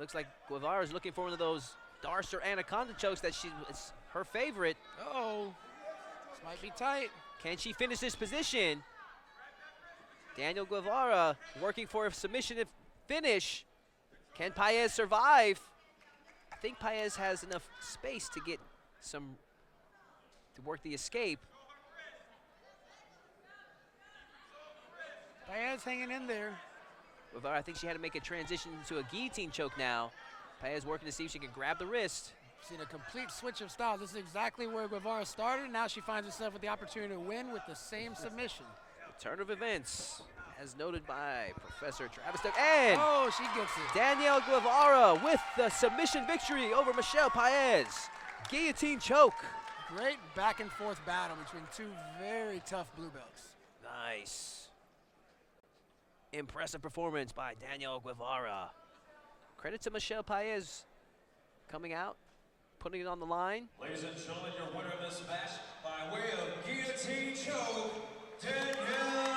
Speaker 1: Looks like Guevara is looking for one of those Darce or Anaconda chokes that it's her favorite.
Speaker 5: Uh-oh, this might be tight.
Speaker 1: Can she finish this position? Daniel Guevara working for a submission finish. Can Paez survive? I think Paez has enough space to get to work the escape.
Speaker 5: Paez hanging in there.
Speaker 1: Guevara, I think she had to make a transition to a guillotine choke now. Paez working to see if she can grab the wrist.
Speaker 5: Seen a complete switch of styles. This is exactly where Guevara started. Now she finds herself with the opportunity to win with the same submission.
Speaker 1: The turn of events, as noted by Professor Travis Duck. And
Speaker 5: oh, she gets it.
Speaker 1: Danielle Guevara with the submission victory over Michelle Paez. Guillotine choke.
Speaker 5: Great back and forth battle between two very tough blue belts.
Speaker 1: Nice. Impressive performance by Danielle Guevara. Credit to Michelle Paez coming out, putting it on the line.
Speaker 3: Ladies and gentlemen, your winner of this match by way of guillotine choke, Danielle Guevara!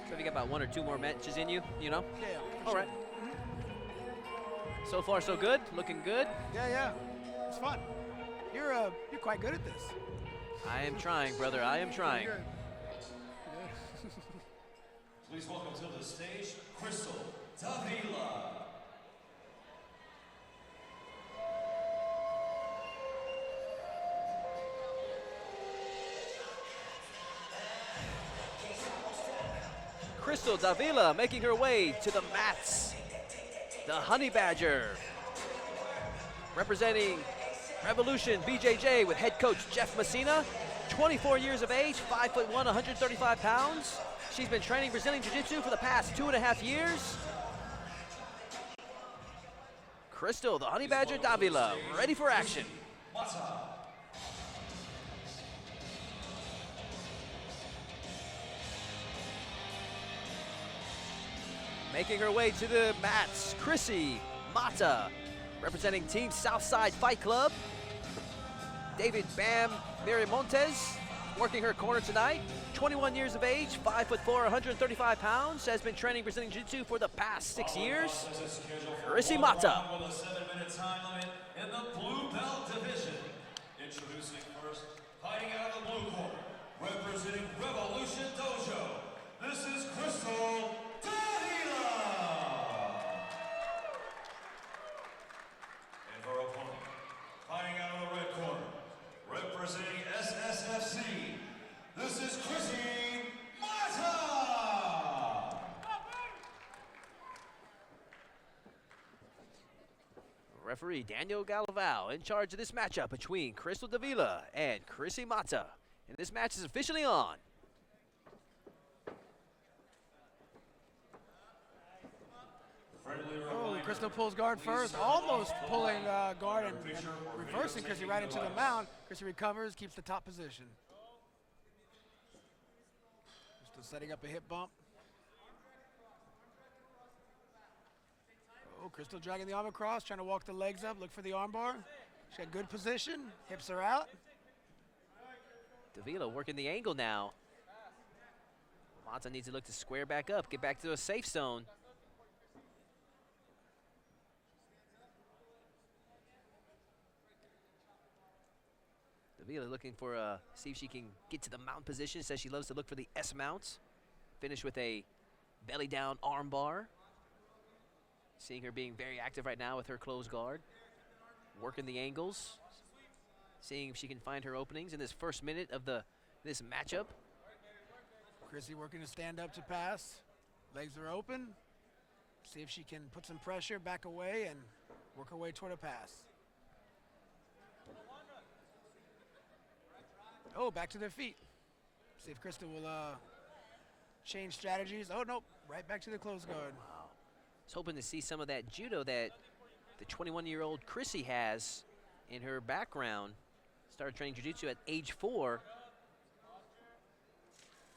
Speaker 1: So you got about one or two more matches in you, you know?
Speaker 5: Yeah.
Speaker 1: All right. So far, so good. Looking good.
Speaker 5: Yeah. It's fun. You're quite good at this.
Speaker 1: I am trying, brother. I am trying.
Speaker 5: Good.
Speaker 3: Please welcome to the stage, Crystal Davila.
Speaker 1: Crystal Davila making her way to the mats. The Honey Badger, representing Revolution BJJ with head coach Jeff Messina, 24 years of age, 5'1", 135 pounds. She's been training Brazilian Jiu-Jitsu for the past 2.5 years. Crystal, the Honey Badger Davila, ready for action. Making her way to the mats, Chrissy Mata, representing Team Southside Fight Club. David Bam Miramontes, working her corner tonight. 21 years of age, 5'4", 135 pounds, has been training Brazilian Jiu-Jitsu for the past 6 years. Chrissy Mata.
Speaker 3: With a 7-minute time limit in the blue belt division. Introducing first, fighting out of the blue corner, representing Revolution Dojo. This is Crystal Davila. And her opponent, fighting out of the red corner, representing SSFC. This is Chrissy Mata.
Speaker 1: Referee Daniel Galvao in charge of this matchup between Crystal Davila and Chrissy Mata. And this match is officially on.
Speaker 5: Oh, Crystal pulls guard first, almost pulling guard and reversing Chrissy right into the mount. Chrissy recovers, keeps the top position. Crystal setting up a hip bump. Oh, Crystal dragging the arm across, trying to walk the legs up, look for the armbar. She's got good position, hips are out.
Speaker 1: Davila working the angle now. Mata needs to look to square back up, get back to a safe zone. Davila looking for see if she can get to the mount position. Says she loves to look for the S mount. Finish with a belly down arm bar. Seeing her being very active right now with her closed guard. Working the angles. Seeing if she can find her openings in this first minute of the this matchup.
Speaker 5: Chrissy working to stand up to pass. Legs are open. See if she can put some pressure, back away, and work her way toward a pass. Oh, back to their feet. See if Krista will change strategies. Oh, nope, right back to the close guard.
Speaker 1: Wow. I was hoping to see some of that judo that the 21-year-old Chrissy has in her background. Started training jiu-jitsu at age 4.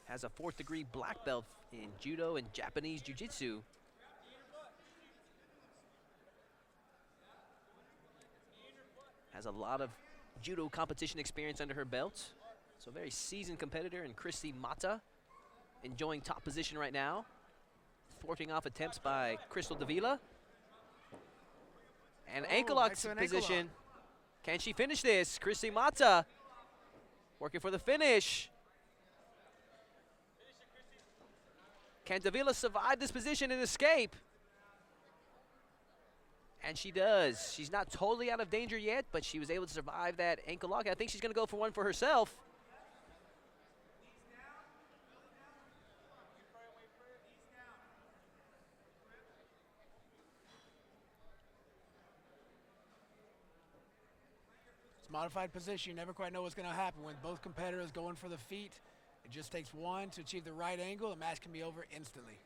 Speaker 1: Has a 4th degree black belt in judo and Japanese jiu-jitsu. Has a lot of judo competition experience under her belt. So very seasoned competitor, and Chrissy Mata enjoying top position right now. Thwarting off attempts by Crystal Davila. And ankle lock position. Can she finish this? Chrissy Mata working for the finish. Can Davila survive this position and escape? And she does. She's not totally out of danger yet, but she was able to survive that ankle lock. I think she's going to go for one for herself.
Speaker 5: It's modified position. You never quite know what's going to happen when both competitors going for the feet. It just takes one to achieve the right angle. The match can be over instantly.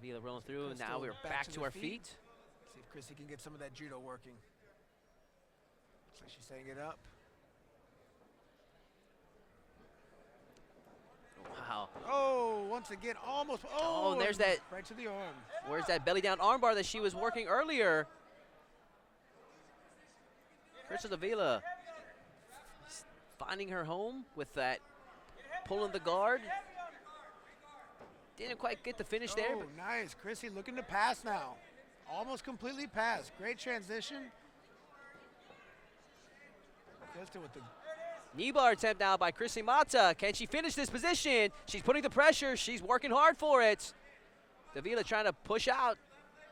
Speaker 1: Davila rolling through, and now we're back to our feet.
Speaker 5: See if Chrissy can get some of that judo working. Looks like she's setting it up.
Speaker 1: Wow.
Speaker 5: Oh, once again, almost.
Speaker 1: Oh, and there's that.
Speaker 5: Right to the arm.
Speaker 1: Where's that belly down armbar that she was working earlier? Crystal Davila finding her home with that pulling the guard. Didn't quite get the finish there.
Speaker 5: Oh, nice. Chrissy looking to pass now. Almost completely passed. Great transition. Krista with the
Speaker 1: knee bar attempt now by Chrissy Mata. Can she finish this position? She's putting the pressure. She's working hard for it. Davila trying to push out.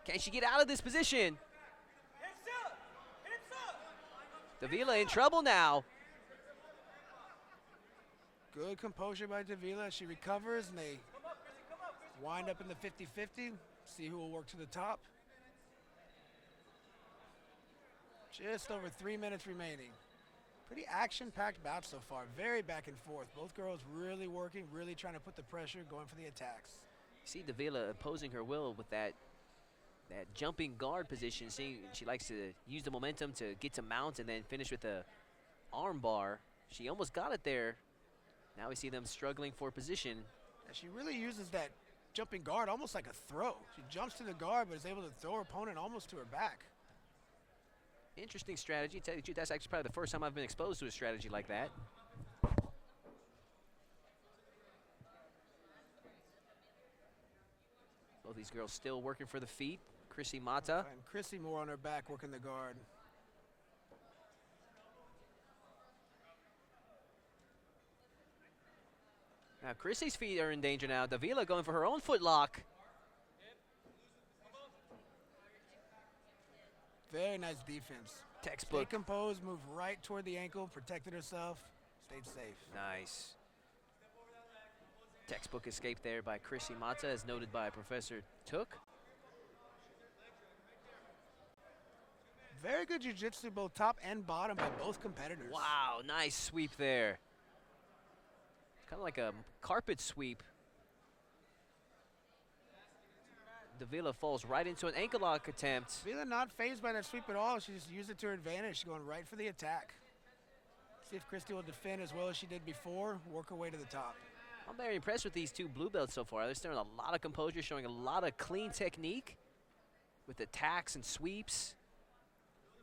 Speaker 1: Can she get out of this position? Davila in trouble now.
Speaker 5: Good composure by Davila. She recovers, and they wind up in the 50-50. See who will work to the top. Just over 3 minutes remaining. Pretty action-packed bout so far. Very back and forth. Both girls really working, really trying to put the pressure, going for the attacks.
Speaker 1: You see Davila opposing her will with that jumping guard position. See, she likes to use the momentum to get to mount and then finish with a arm bar. She almost got it there. Now we see them struggling for position.
Speaker 5: And she really uses that jumping guard almost like a throw. She jumps to the guard but is able to throw her opponent almost to her back.
Speaker 1: Interesting strategy. To tell you the truth, that's actually probably the first time I've been exposed to a strategy like that. Both these girls still working for the feet. Chrissy Mata.
Speaker 5: And Chrissy more on her back working the guard.
Speaker 1: Now Chrissy's feet are in danger now. Davila going for her own foot lock.
Speaker 5: Very nice defense.
Speaker 1: Textbook.
Speaker 5: Stayed composed, moved right toward the ankle, protected herself, stayed safe.
Speaker 1: Nice. Textbook escape there by Chrissy Mata, as noted by Professor Took.
Speaker 5: Very good jiu-jitsu, both top and bottom by both competitors.
Speaker 1: Wow, nice sweep there. Kind of like a carpet sweep. Davila falls right into an ankle lock attempt.
Speaker 5: Davila not fazed by that sweep at all. She just used it to her advantage. She's going right for the attack. See if Christy will defend as well as she did before, work her way to the top.
Speaker 1: I'm very impressed with these two blue belts so far. They're showing a lot of composure, showing a lot of clean technique with attacks and sweeps.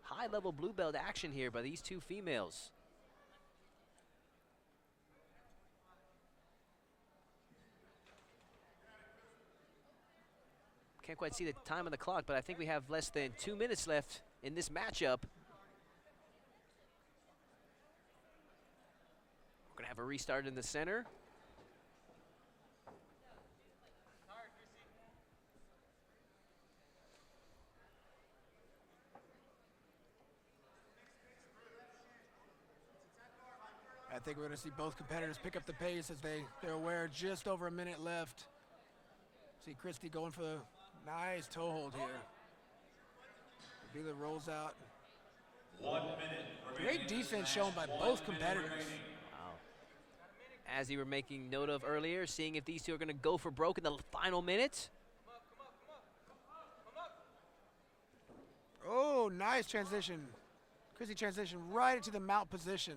Speaker 1: High-level blue belt action here by these two females. Can't quite see the time on the clock, but I think we have less than 2 minutes left in this matchup. We're going to have a restart in the center.
Speaker 5: I think we're going to see both competitors pick up the pace as they're aware just over a minute left. See Christie going for the nice toe hold here. Davila rolls out.
Speaker 3: 1 minute remaining.
Speaker 5: Great defense shown by both competitors.
Speaker 1: Wow. As you were making note of earlier, seeing if these two are going to go for broke in the final minute.
Speaker 5: Oh, nice transition. Christie transition right into the mount position.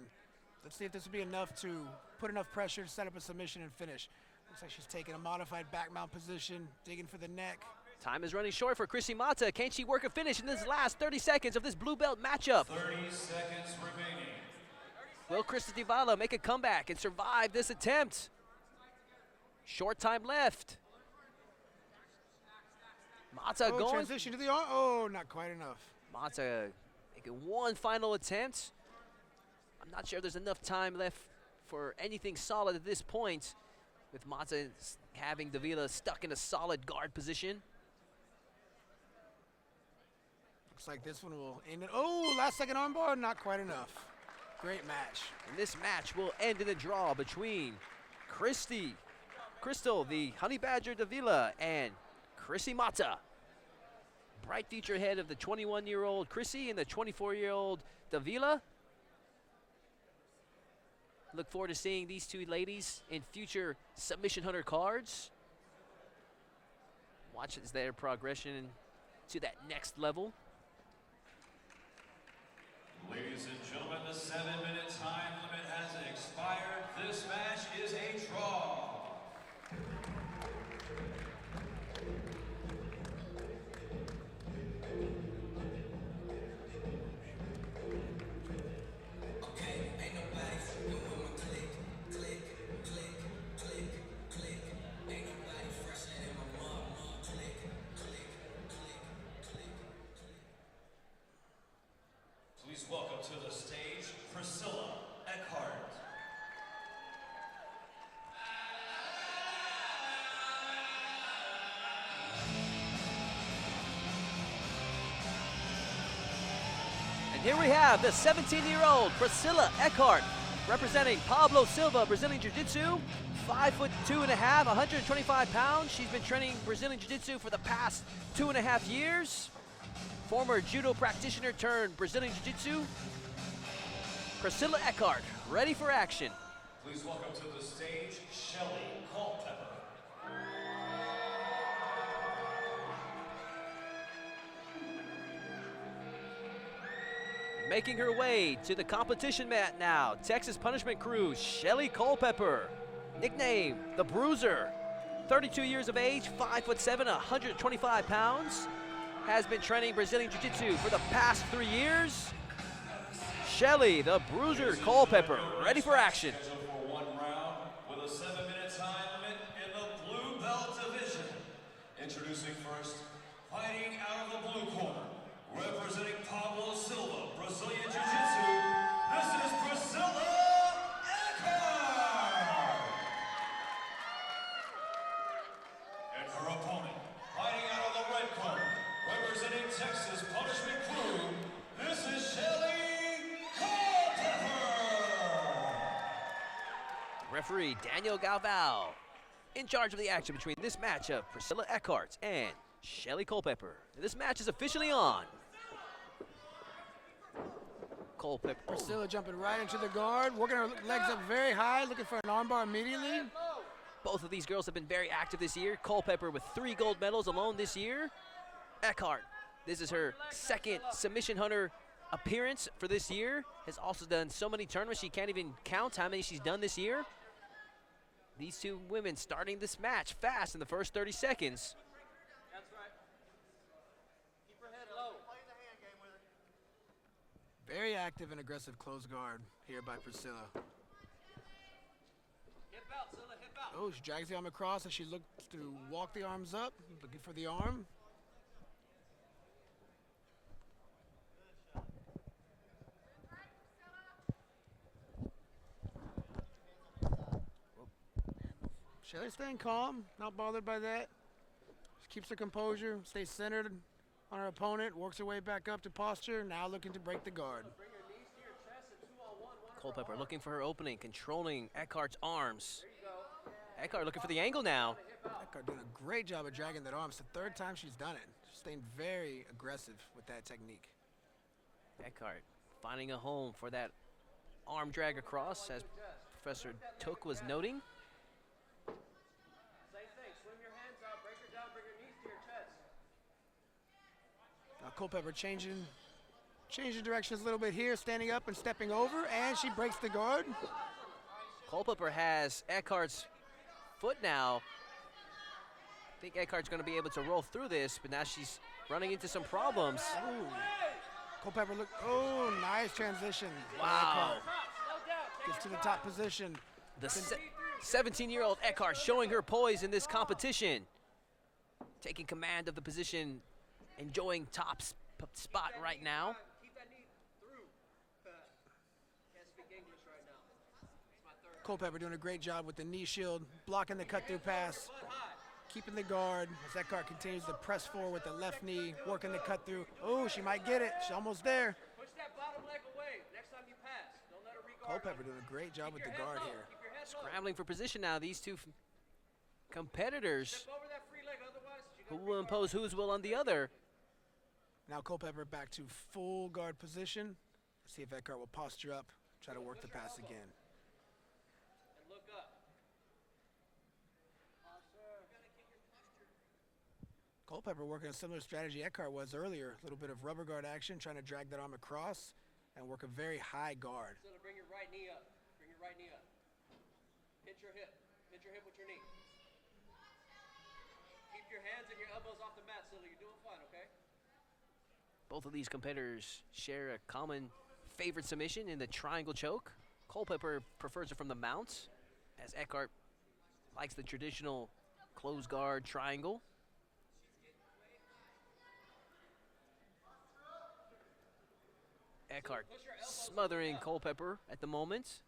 Speaker 5: Let's see if this will be enough to put enough pressure to set up a submission and finish. Looks like she's taking a modified back mount position, digging for the neck.
Speaker 1: Time is running short for Chrissy Mata. Can she work a finish in this last 30 seconds of this blue belt matchup?
Speaker 3: 30 seconds remaining.
Speaker 1: Will Christy Davila make a comeback and survive this attempt? Short time left. Mata going.
Speaker 5: Transition to the arm. Oh, not quite enough.
Speaker 1: Mata making one final attempt. I'm not sure there's enough time left for anything solid at this point, with Mata having Davila stuck in a solid guard position.
Speaker 5: Looks like this one will end it. Oh, last second armbar, not quite enough. Great match.
Speaker 1: And this match will end in a draw between Crystal, the Honey Badger Davila, and Chrissy Mata. Bright future ahead of the 21-year-old Chrissy and the 24-year-old Davila. Look forward to seeing these two ladies in future Submission Hunter cards. Watch as their progression to that next level.
Speaker 3: Ladies and gentlemen, the 7-minute time limit has expired. This match is a draw. Please welcome to the stage, Priscilla Eckhart.
Speaker 1: And here we have the 17-year-old Priscilla Eckhart, representing Pablo Silva, Brazilian Jiu-Jitsu, 5'2.5", 125 pounds. She's been training Brazilian Jiu-Jitsu for the past 2.5 years. Former judo practitioner turned Brazilian Jiu-Jitsu, Priscilla Eckhart, ready for action.
Speaker 3: Please welcome to the stage, Shelly Culpepper.
Speaker 1: Making her way to the competition mat now, Texas Punishment Crew, Shelly Culpepper, nicknamed the Bruiser, 32 years of age, 5'7", 125 pounds. Has been training Brazilian Jiu-Jitsu for the past 3 years. Shelly, the Bruiser Culpepper, ready for action.
Speaker 3: Scheduled for 1 round with a 7-minute time limit in the blue belt division. Introducing first, fighting out of the blue corner, representing Pablo Silva, Brazilian Jiu-Jitsu. This is Priscilla Eckhart. And her opponent, fighting out of the red corner, representing Texas Punishment Crew, this is Shelly Culpepper.
Speaker 1: Referee Daniel Galval in charge of the action between this match of Priscilla Eckhart and Shelly Culpepper. This match is officially on. Culpepper.
Speaker 5: Priscilla jumping right into the guard, working her legs up very high, looking for an armbar immediately.
Speaker 1: Both of these girls have been very active this year. Culpepper with 3 gold medals alone this year. Eckhart, this is her second Submission Hunter appearance for this year. Has also done so many tournaments she can't even count how many she's done this year. These two women starting this match fast in the first 30 seconds.
Speaker 4: That's right. Keep her head low.
Speaker 5: Very active and aggressive close guard here by Priscilla.
Speaker 4: Hip out, Zilla, hip out.
Speaker 5: Oh, she drags the arm across as she looks to walk the arms up, looking for the arm. Shelly's staying calm, not bothered by that. She keeps her composure, stays centered on her opponent, works her way back up to posture, now looking to break the guard.
Speaker 1: Culpepper looking for her opening, controlling Eart's arms. Eart looking for the angle now.
Speaker 5: Eart doing a great job of dragging that arm. It's the third time she's done it. She's staying very aggressive with that technique.
Speaker 1: Eart finding a home for that arm drag across, as Professor Took was noting.
Speaker 4: Same thing. Swim your hands out, break her down, bring your knees to your chest.
Speaker 5: Now Culpepper changing directions a little bit here, standing up and stepping over, and she breaks the guard.
Speaker 1: Culpepper has Eart's foot now. I think Eart's going to be able to roll through this, but now she's running into some problems.
Speaker 5: Ooh. Culpepper look. Oh, nice transition.
Speaker 1: Wow.
Speaker 5: Gets to the top position.
Speaker 1: The 17-year-old Eart showing her poise in this competition. Taking command of the position, enjoying top spot right now.
Speaker 4: Keep that knee through. Can't speak English right now. It's my third.
Speaker 5: Culpepper doing a great job with the knee shield, blocking the cut-through pass, keeping the guard as Eart continues to press forward with the left knee, working the cut-through. Oh, she might get it. She's almost there.
Speaker 4: Push that bottom leg away next time you pass. Don't let her re-guard.
Speaker 5: Culpepper doing a great job with the guard here.
Speaker 4: Keep your head low.
Speaker 1: Scrambling for position now, these two competitors.
Speaker 4: Step over that free leg, otherwise you
Speaker 1: Who
Speaker 4: gotta
Speaker 1: will impose whose will on the other?
Speaker 5: Now Culpepper back to full guard position. Let's see if Eart will posture up, try to work the pass again.
Speaker 4: and look up.
Speaker 5: Culpepper working a similar strategy Eart was earlier. A little bit of rubber guard action, trying to drag that arm across and work a very high guard.
Speaker 4: Silla, bring your right knee up. Bring your right knee up. Pinch your hip. Pinch your hip with your knee. Keep your hands and your elbows off the mat, Silla. You're doing fine, okay?
Speaker 1: Both of these competitors share a common favorite submission in the triangle choke. Culpepper prefers it from the mount, as Eart likes the traditional close guard triangle. Eart smothering Culpepper at the moment.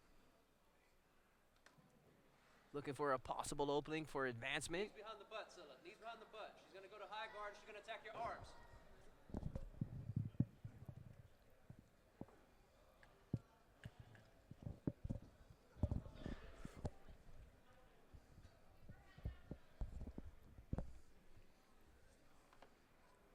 Speaker 1: Looking for a possible opening for advancement.
Speaker 4: Knees behind the butt, Silla. Knees behind the butt. She's gonna go to high guard. She's gonna attack your arms.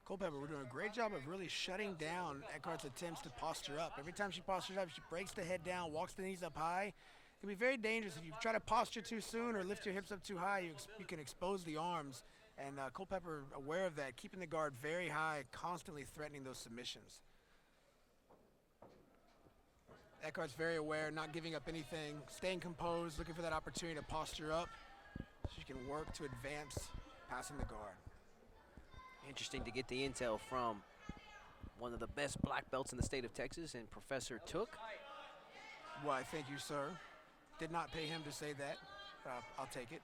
Speaker 5: Culpepper, we're doing a great job of really shutting down Eart's attempts to posture up. Every time she postures up, she breaks the head down, walks the knees up high. It can be very dangerous if you try to posture too soon or lift your hips up too high. You can expose the arms. And Culpepper, aware of that, keeping the guard very high, constantly threatening those submissions. Eart's very aware, not giving up anything, staying composed, looking for that opportunity to posture up so she can work to advance, passing the guard.
Speaker 1: Interesting to get the intel from one of the best black belts in the state of Texas and Professor Took.
Speaker 5: Why, thank you, sir. Did not pay him to say that. I'll take it.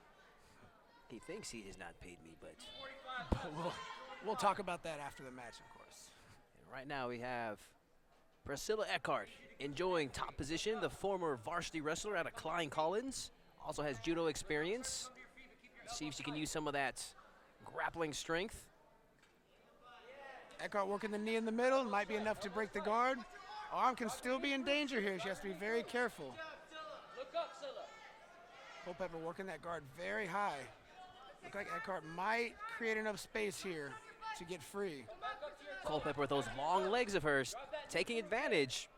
Speaker 1: He thinks he has not paid me, but
Speaker 5: We'll talk about that after the match, of course.
Speaker 1: right now we have Priscilla Eart enjoying top position, the former varsity wrestler out of Klein Collins. Also has judo experience. See if she can use some of that grappling strength.
Speaker 5: Eart working the knee in the middle, might be enough to break the guard. Arm can still be in danger here. She has to be very careful.
Speaker 4: Look up, Silla.
Speaker 5: Culpepper working that guard very high. Look like Eart might create enough space here to get free.
Speaker 1: Culpepper with those long legs of hers taking advantage.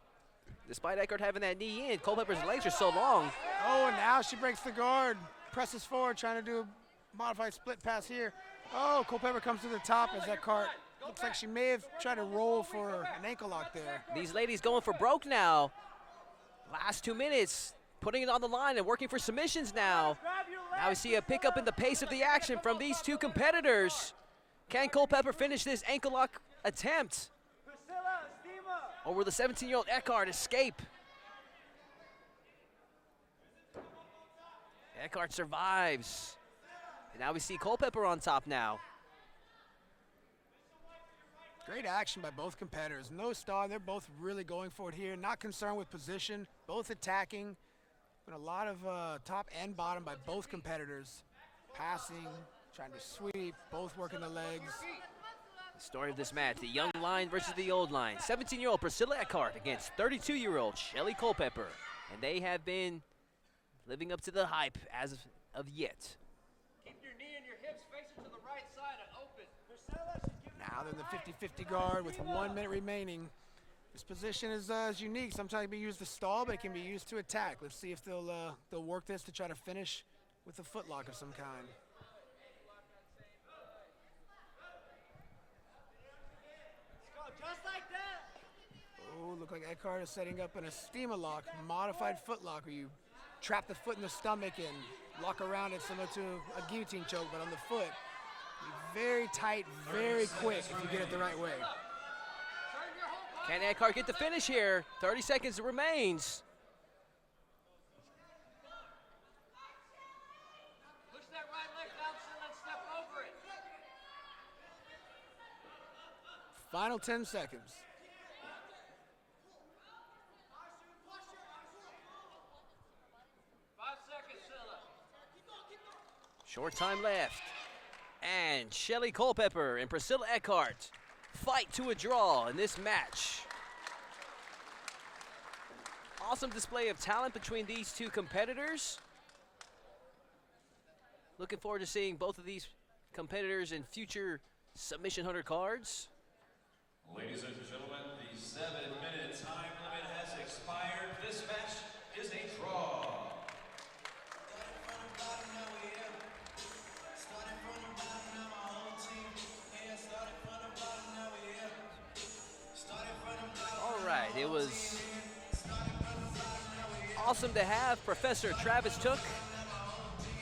Speaker 1: Despite Eart having that knee in, Culpepper's legs are so long.
Speaker 5: Oh, and now she breaks the guard. Presses forward, trying to do a modified split pass here. Oh, Culpepper comes to the top as Eart looks like she may have tried to roll for an ankle lock there.
Speaker 1: These ladies going for broke now. Last 2 minutes, putting it on the line and working for submissions now. Now we see a pickup in the pace of the action from these two competitors. Can Culpepper finish this ankle lock attempt? Or will the 17-year-old Eart escape? Eart survives. And now we see Culpepper on top now.
Speaker 5: Great action by both competitors. No stalling. They're both really going for it here. Not concerned with position. Both attacking. But a lot of top and bottom by both competitors. Passing, trying to sweep, both working the legs.
Speaker 1: The story of this match, the young line versus the old line. 17-year-old Priscilla Eart against 32-year-old Shelly Culpepper. And they have been living up to the hype as of yet.
Speaker 4: Keep your knee and your hips facing to the right side and open.
Speaker 5: Now they're in the 50-50 guard with 1 minute remaining. This position is unique. Sometimes it can be used to stall, but it can be used to attack. Let's see if they'll work this to try to finish with a footlock of some kind.
Speaker 4: Just like that.
Speaker 5: Oh, look like Eckhart is setting up an Estima lock, modified footlock, where you trap the foot in the stomach and lock around it similar to a guillotine choke, but on the foot. Be very tight, very quick if you get it the right way.
Speaker 1: Can Eckhart get the finish here? 30 seconds remains.
Speaker 4: Push that right leg down and then step over it.
Speaker 5: Final 10 seconds.
Speaker 1: Short time left. And Shelly Culpepper and Priscilla Eckhart fight to a draw in this match. Awesome display of talent between these two competitors. Looking forward to seeing both of these competitors in future Submission Hunter cards.
Speaker 3: Ladies and gentlemen, the 7-minute time limit has expired. This match is a draw.
Speaker 1: All right, it was awesome to have Professor Travis Took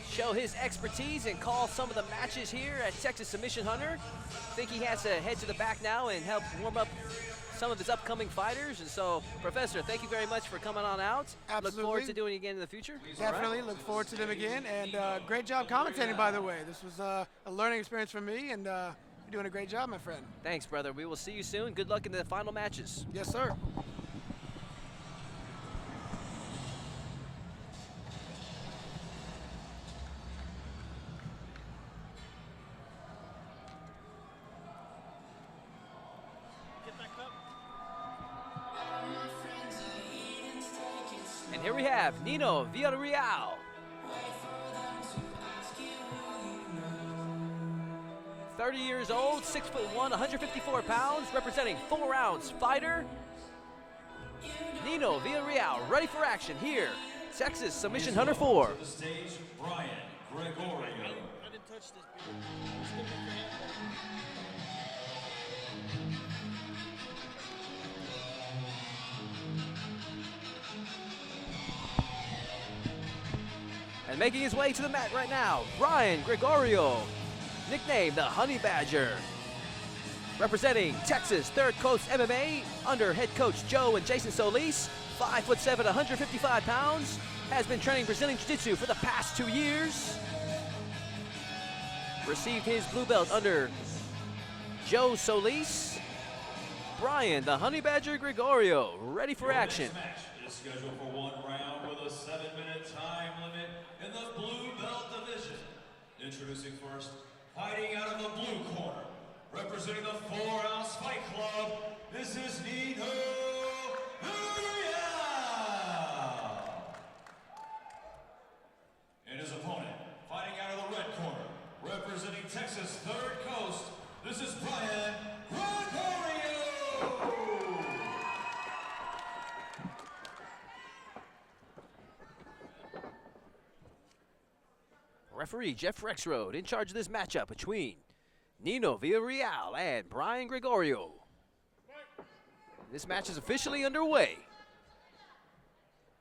Speaker 1: show his expertise and call some of the matches here at Texas Submission Hunter. I think he has to head to the back now and help warm up some of his upcoming fighters. And so, Professor, thank you very much for coming on out.
Speaker 5: Absolutely.
Speaker 1: Look forward to doing it again in the future.
Speaker 5: Definitely look forward to them again. And great job commentating, by the way. This was a learning experience for me, and you're doing a great job, my friend.
Speaker 1: Thanks, brother. We will see you soon. Good luck in the final matches.
Speaker 5: Yes, sir.
Speaker 1: And here we have Nino Villarreal. "30 years old, 6'1", 154 pounds, representing 4-ounce fighter. Nino Villarreal, ready for action here. Texas Submission Hunter 4.
Speaker 3: To the stage, Brian Gregorio.
Speaker 4: I didn't touch this beer.
Speaker 1: And making his way to the mat right now, Brian Gregorio, nicknamed the Honey Badger. Representing Texas Third Coast MMA under head coach Joe and Jason Solis, 5'7", 155 pounds, has been training Brazilian Jiu-Jitsu for the past 2 years. Received his blue belt under Joe Solis. Brian, the Honey Badger Gregorio, ready for action.
Speaker 3: This match is scheduled for 1 round with a 7-minute time limit in the blue belt division. Introducing first, fighting out of the blue corner, representing the 4-ounce fight club, this is Nino Villarreal. And his opponent, fighting out of the red corner, representing Texas Third Coast, this is Brian Gregorio.
Speaker 1: Referee Jeff Rexroad in charge of this matchup between Nino Villarreal and Brian Gregorio. This match is officially underway.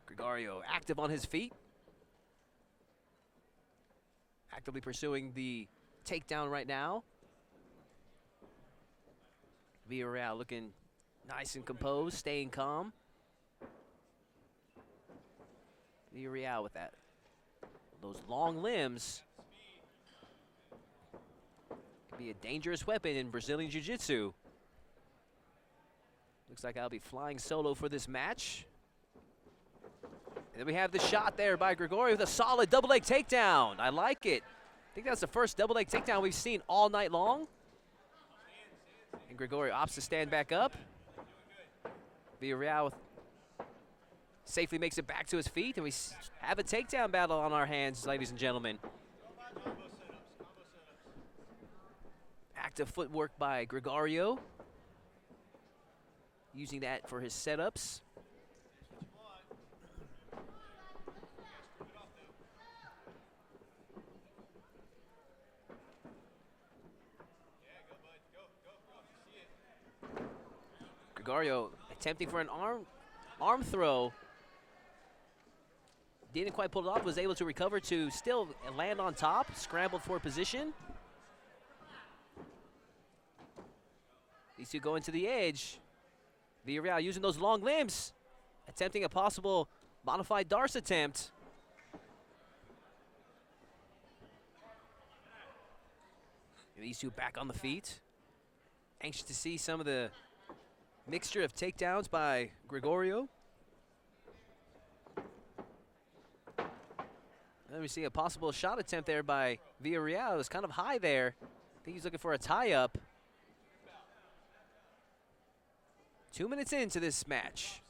Speaker 1: Gregorio active on his feet. Actively pursuing the takedown right now. Villarreal looking nice and composed, staying calm. Villarreal with that. Those long limbs can be a dangerous weapon in Brazilian Jiu-Jitsu. Looks like I'll be flying solo for this match. And then we have the shot there by Gregorio with a solid double leg takedown. I like it. I think that's the first double leg takedown we've seen all night long. And Gregorio opts to stand back up. Villarreal with safely makes it back to his feet, and we have a takedown battle on our hands, ladies and gentlemen. Active footwork by Gregorio, using that for his setups. Gregorio attempting for an arm throw. Didn't quite pull it off, was able to recover to still land on top, scrambled for position. These two go into the edge. Vial using those long limbs, attempting a possible modified Darce attempt. And these two back on the feet. Anxious to see some of the mixture of takedowns by Gregorio. Then we see a possible shot attempt there by Vial. It was kind of high there. I think he's looking for a tie-up. 2 minutes into this match.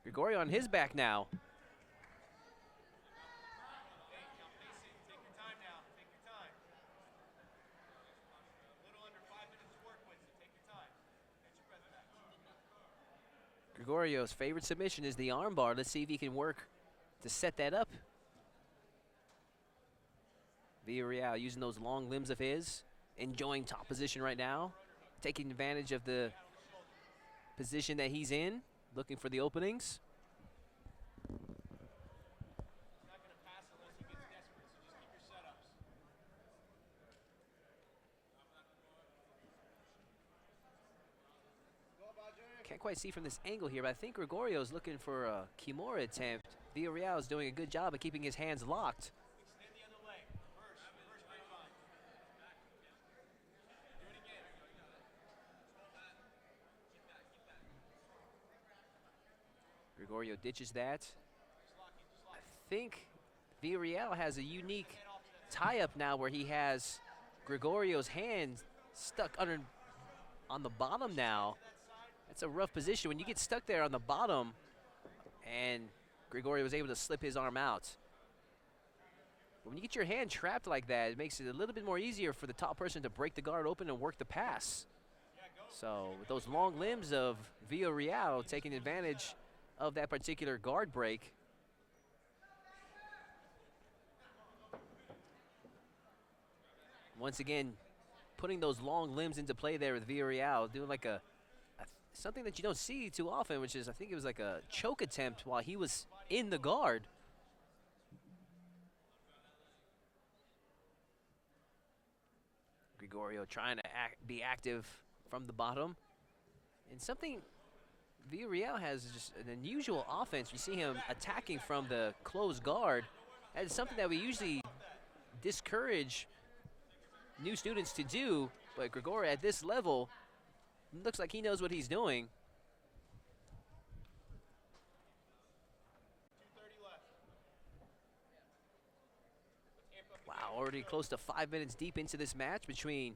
Speaker 1: Gregorio on his back now. Gregorio's favorite submission is the armbar. Let's see if he can work to set that up. Vial using those long limbs of his, enjoying top position right now, taking advantage of the position that he's in, looking for the openings. Can't quite see from this angle here, but I think Gregorio is looking for a Kimura attempt. Vial is doing a good job of keeping his hands locked. Gregorio ditches that. I think Vial has a unique tie-up now where he has Gregorio's hand stuck on the bottom now. That's a rough position when you get stuck there on the bottom, and Gregorio was able to slip his arm out. But when you get your hand trapped like that, it makes it a little bit more easier for the top person to break the guard open and work the pass. So with those long limbs of Vial taking advantage of that particular guard break. Once again, putting those long limbs into play there with Vial, doing like something that you don't see too often, which is, I think it was like a choke attempt while he was in the guard. Gregorio trying to be active from the bottom. And something, Vial has just an unusual offense. You see him attacking from the closed guard. That is something that we usually discourage new students to do, but Gregorio at this level, looks like he knows what he's doing. Wow, already close to 5 minutes deep into this match between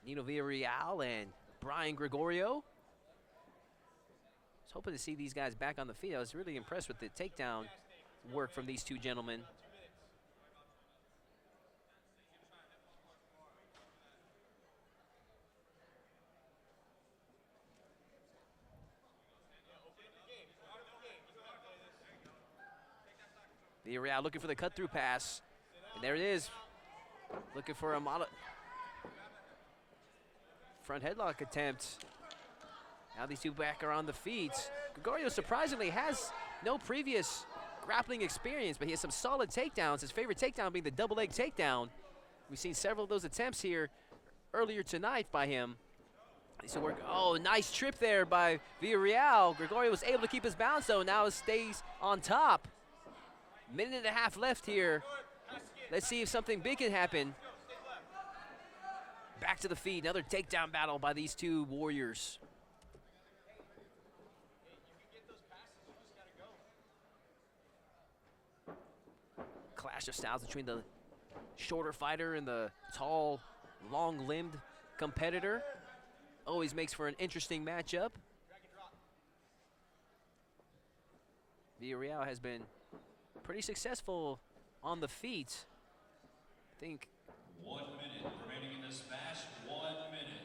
Speaker 1: Vial and Brian Gregorio. I was hoping to see these guys back on the feet. I was really impressed with the takedown work from these two gentlemen. Vial looking for the cut-through pass, and there it is. Looking for a front headlock attempt. Now these two back are on the feet. Gregorio surprisingly has no previous grappling experience, but he has some solid takedowns. His favorite takedown being the double leg takedown. We've seen several of those attempts here earlier tonight by him. Oh, nice trip there by Vial. Gregorio was able to keep his balance, though. Now it stays on top. Minute and a half left here. Let's see if something big can happen. Back to the feet. Another takedown battle by these two warriors. Clash of styles between the shorter fighter and the tall, long-limbed competitor. Always makes for an interesting matchup. Vial has been pretty successful on the feet. I think
Speaker 3: 1 minute remaining in this match. 1 minute.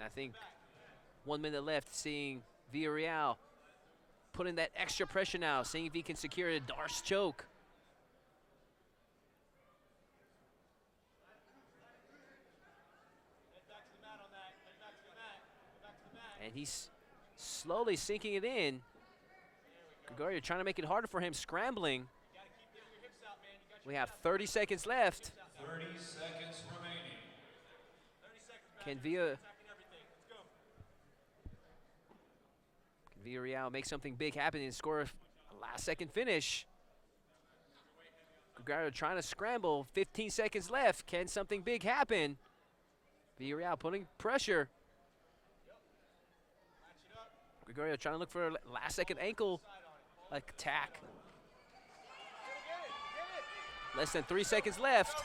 Speaker 1: I think 1 minute left, seeing Vial put in that extra pressure now, seeing if he can secure a Darce choke. And he's slowly sinking it in. Gregorio trying to make it harder for him, scrambling. We have 30 seconds left.
Speaker 3: 30 seconds remaining.
Speaker 1: Can Vial make something big happen and score a last-second finish? Gregorio trying to scramble. 15 seconds left. Can something big happen? Vial putting pressure. Gregorio trying to look for a last-second ankle attack. Less than 3 seconds left.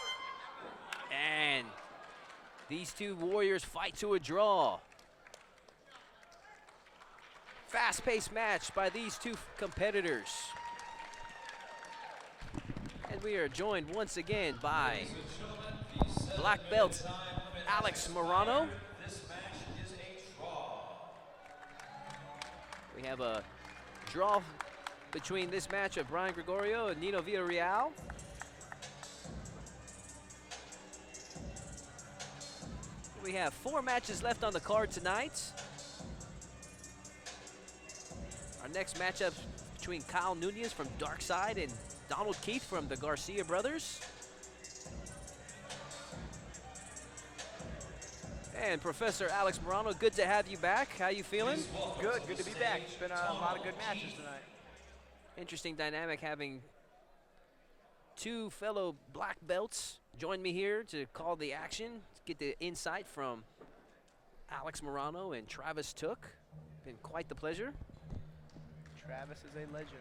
Speaker 1: And these two warriors fight to a draw. Fast-paced match by these two competitors. And we are joined once again by black belt Alex Morano. We have a draw between this match of Brian Gregorio and Nino Vial. We have 4 matches left on the card tonight. Our next matchup between Kyle Nunes from Dark Side and Donald Keith from the Garcia brothers. And Professor Alex Morano, good to have you back. How you feeling?
Speaker 2: Good to be back. It's been a lot of good matches tonight.
Speaker 1: Interesting dynamic having 2 fellow black belts join me here to call the action, to get the insight from Alex Morano and Travis Took. Been quite the pleasure.
Speaker 2: Travis is a legend.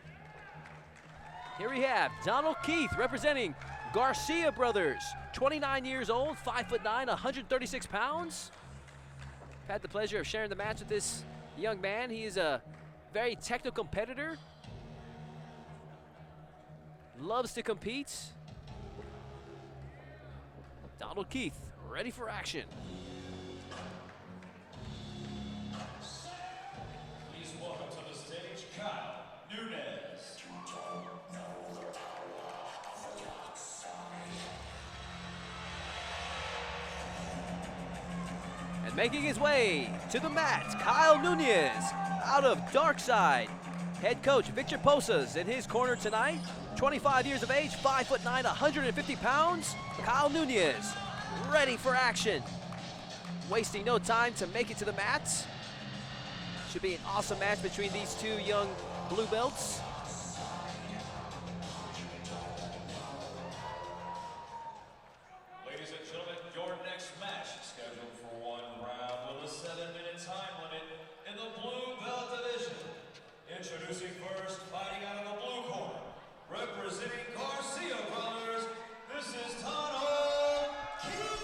Speaker 1: Here we have Donald Keith representing Garcia brothers, 29 years old, 5'9", 136 pounds. I've had the pleasure of sharing the match with this young man. He is a very technical competitor. Loves to compete. Donald Keith, ready for action.
Speaker 3: Please welcome to the stage, Kyle Nunes.
Speaker 1: And making his way to the mat, Kyle Nunes out of Dark Side. Head coach Victor Posas in his corner tonight. 25 years of age, 5'9", 150 pounds. Kyle Nunes, ready for action. Wasting no time to make it to the mat. Should be an awesome match between these two young blue belts.
Speaker 3: Ladies and gentlemen, your next match scheduled for 1 round with a 7-minute time limit in the blue belt division. Introducing first, fighting out of the blue corner, representing Garcia brothers, this is Donald Keith.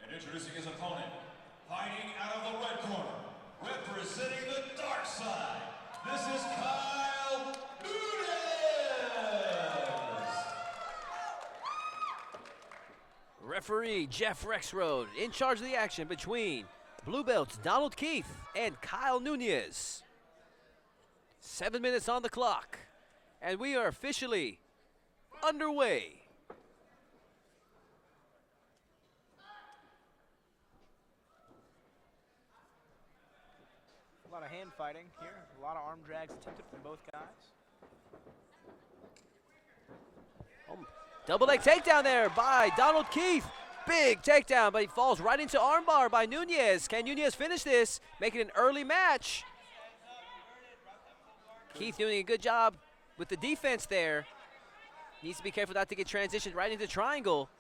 Speaker 3: And introducing his opponent, fighting out of the red corner, representing the dark side, this is Kyle Nunes.
Speaker 1: Referee Jeff Rexroad in charge of the action between blue belts Donald Keith and Kyle Nunes. 7 minutes on the clock, and we are officially underway.
Speaker 2: A lot of hand fighting here. A lot of arm drags attempted from both guys.
Speaker 1: Double leg takedown there by Donald Keith. Big takedown, but he falls right into armbar by Nunes. Can Nunes finish this? Make it an early match. Keith doing a good job with the defense there. Needs to be careful not to get transitioned right into triangle.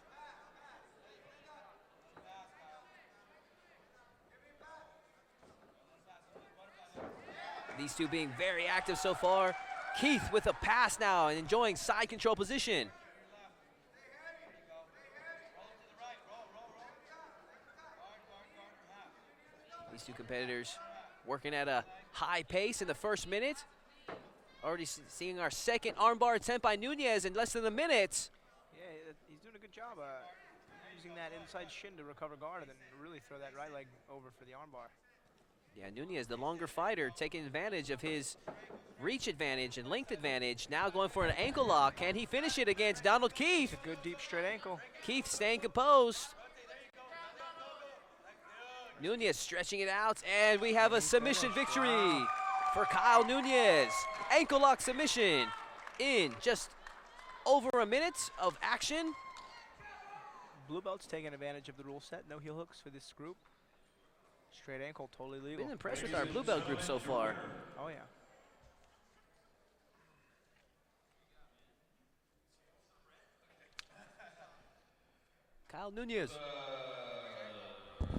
Speaker 1: These two being very active so far. Keith with a pass now and enjoying side control position. These two competitors working at a high pace in the first minute. Already seeing our second armbar attempt by Nunes in less than a minute.
Speaker 2: Yeah, he's doing a good job using that inside shin to recover guard and then really throw that right leg over for the armbar.
Speaker 1: Yeah, Nunes, the longer fighter, taking advantage of his reach advantage and length advantage. Now going for an ankle lock. Can he finish it against Donald Keith?
Speaker 2: It's a good deep straight ankle.
Speaker 1: Keith staying composed. Nunes stretching it out, and we have a submission victory for Kyle Nunes. Ankle lock submission in just over a minute of action.
Speaker 2: Blue belt's taking advantage of the rule set. No heel hooks for this group. Straight ankle, totally legal.
Speaker 1: Been impressed with our blue belt group so far.
Speaker 2: Oh, yeah.
Speaker 1: Kyle Nunes.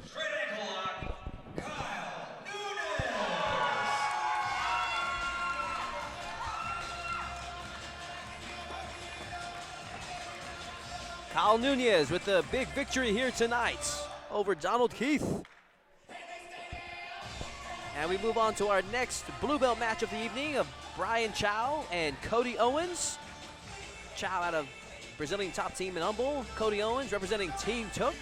Speaker 3: Straight ankle lock, Kyle Nunes.
Speaker 1: Kyle Nunes with the big victory here tonight over Donald Keith. And we move on to our next blue belt match of the evening of Brian Chow and Cody Owens. Chow out of Brazilian top team in Humble. Cody Owens representing Team Took.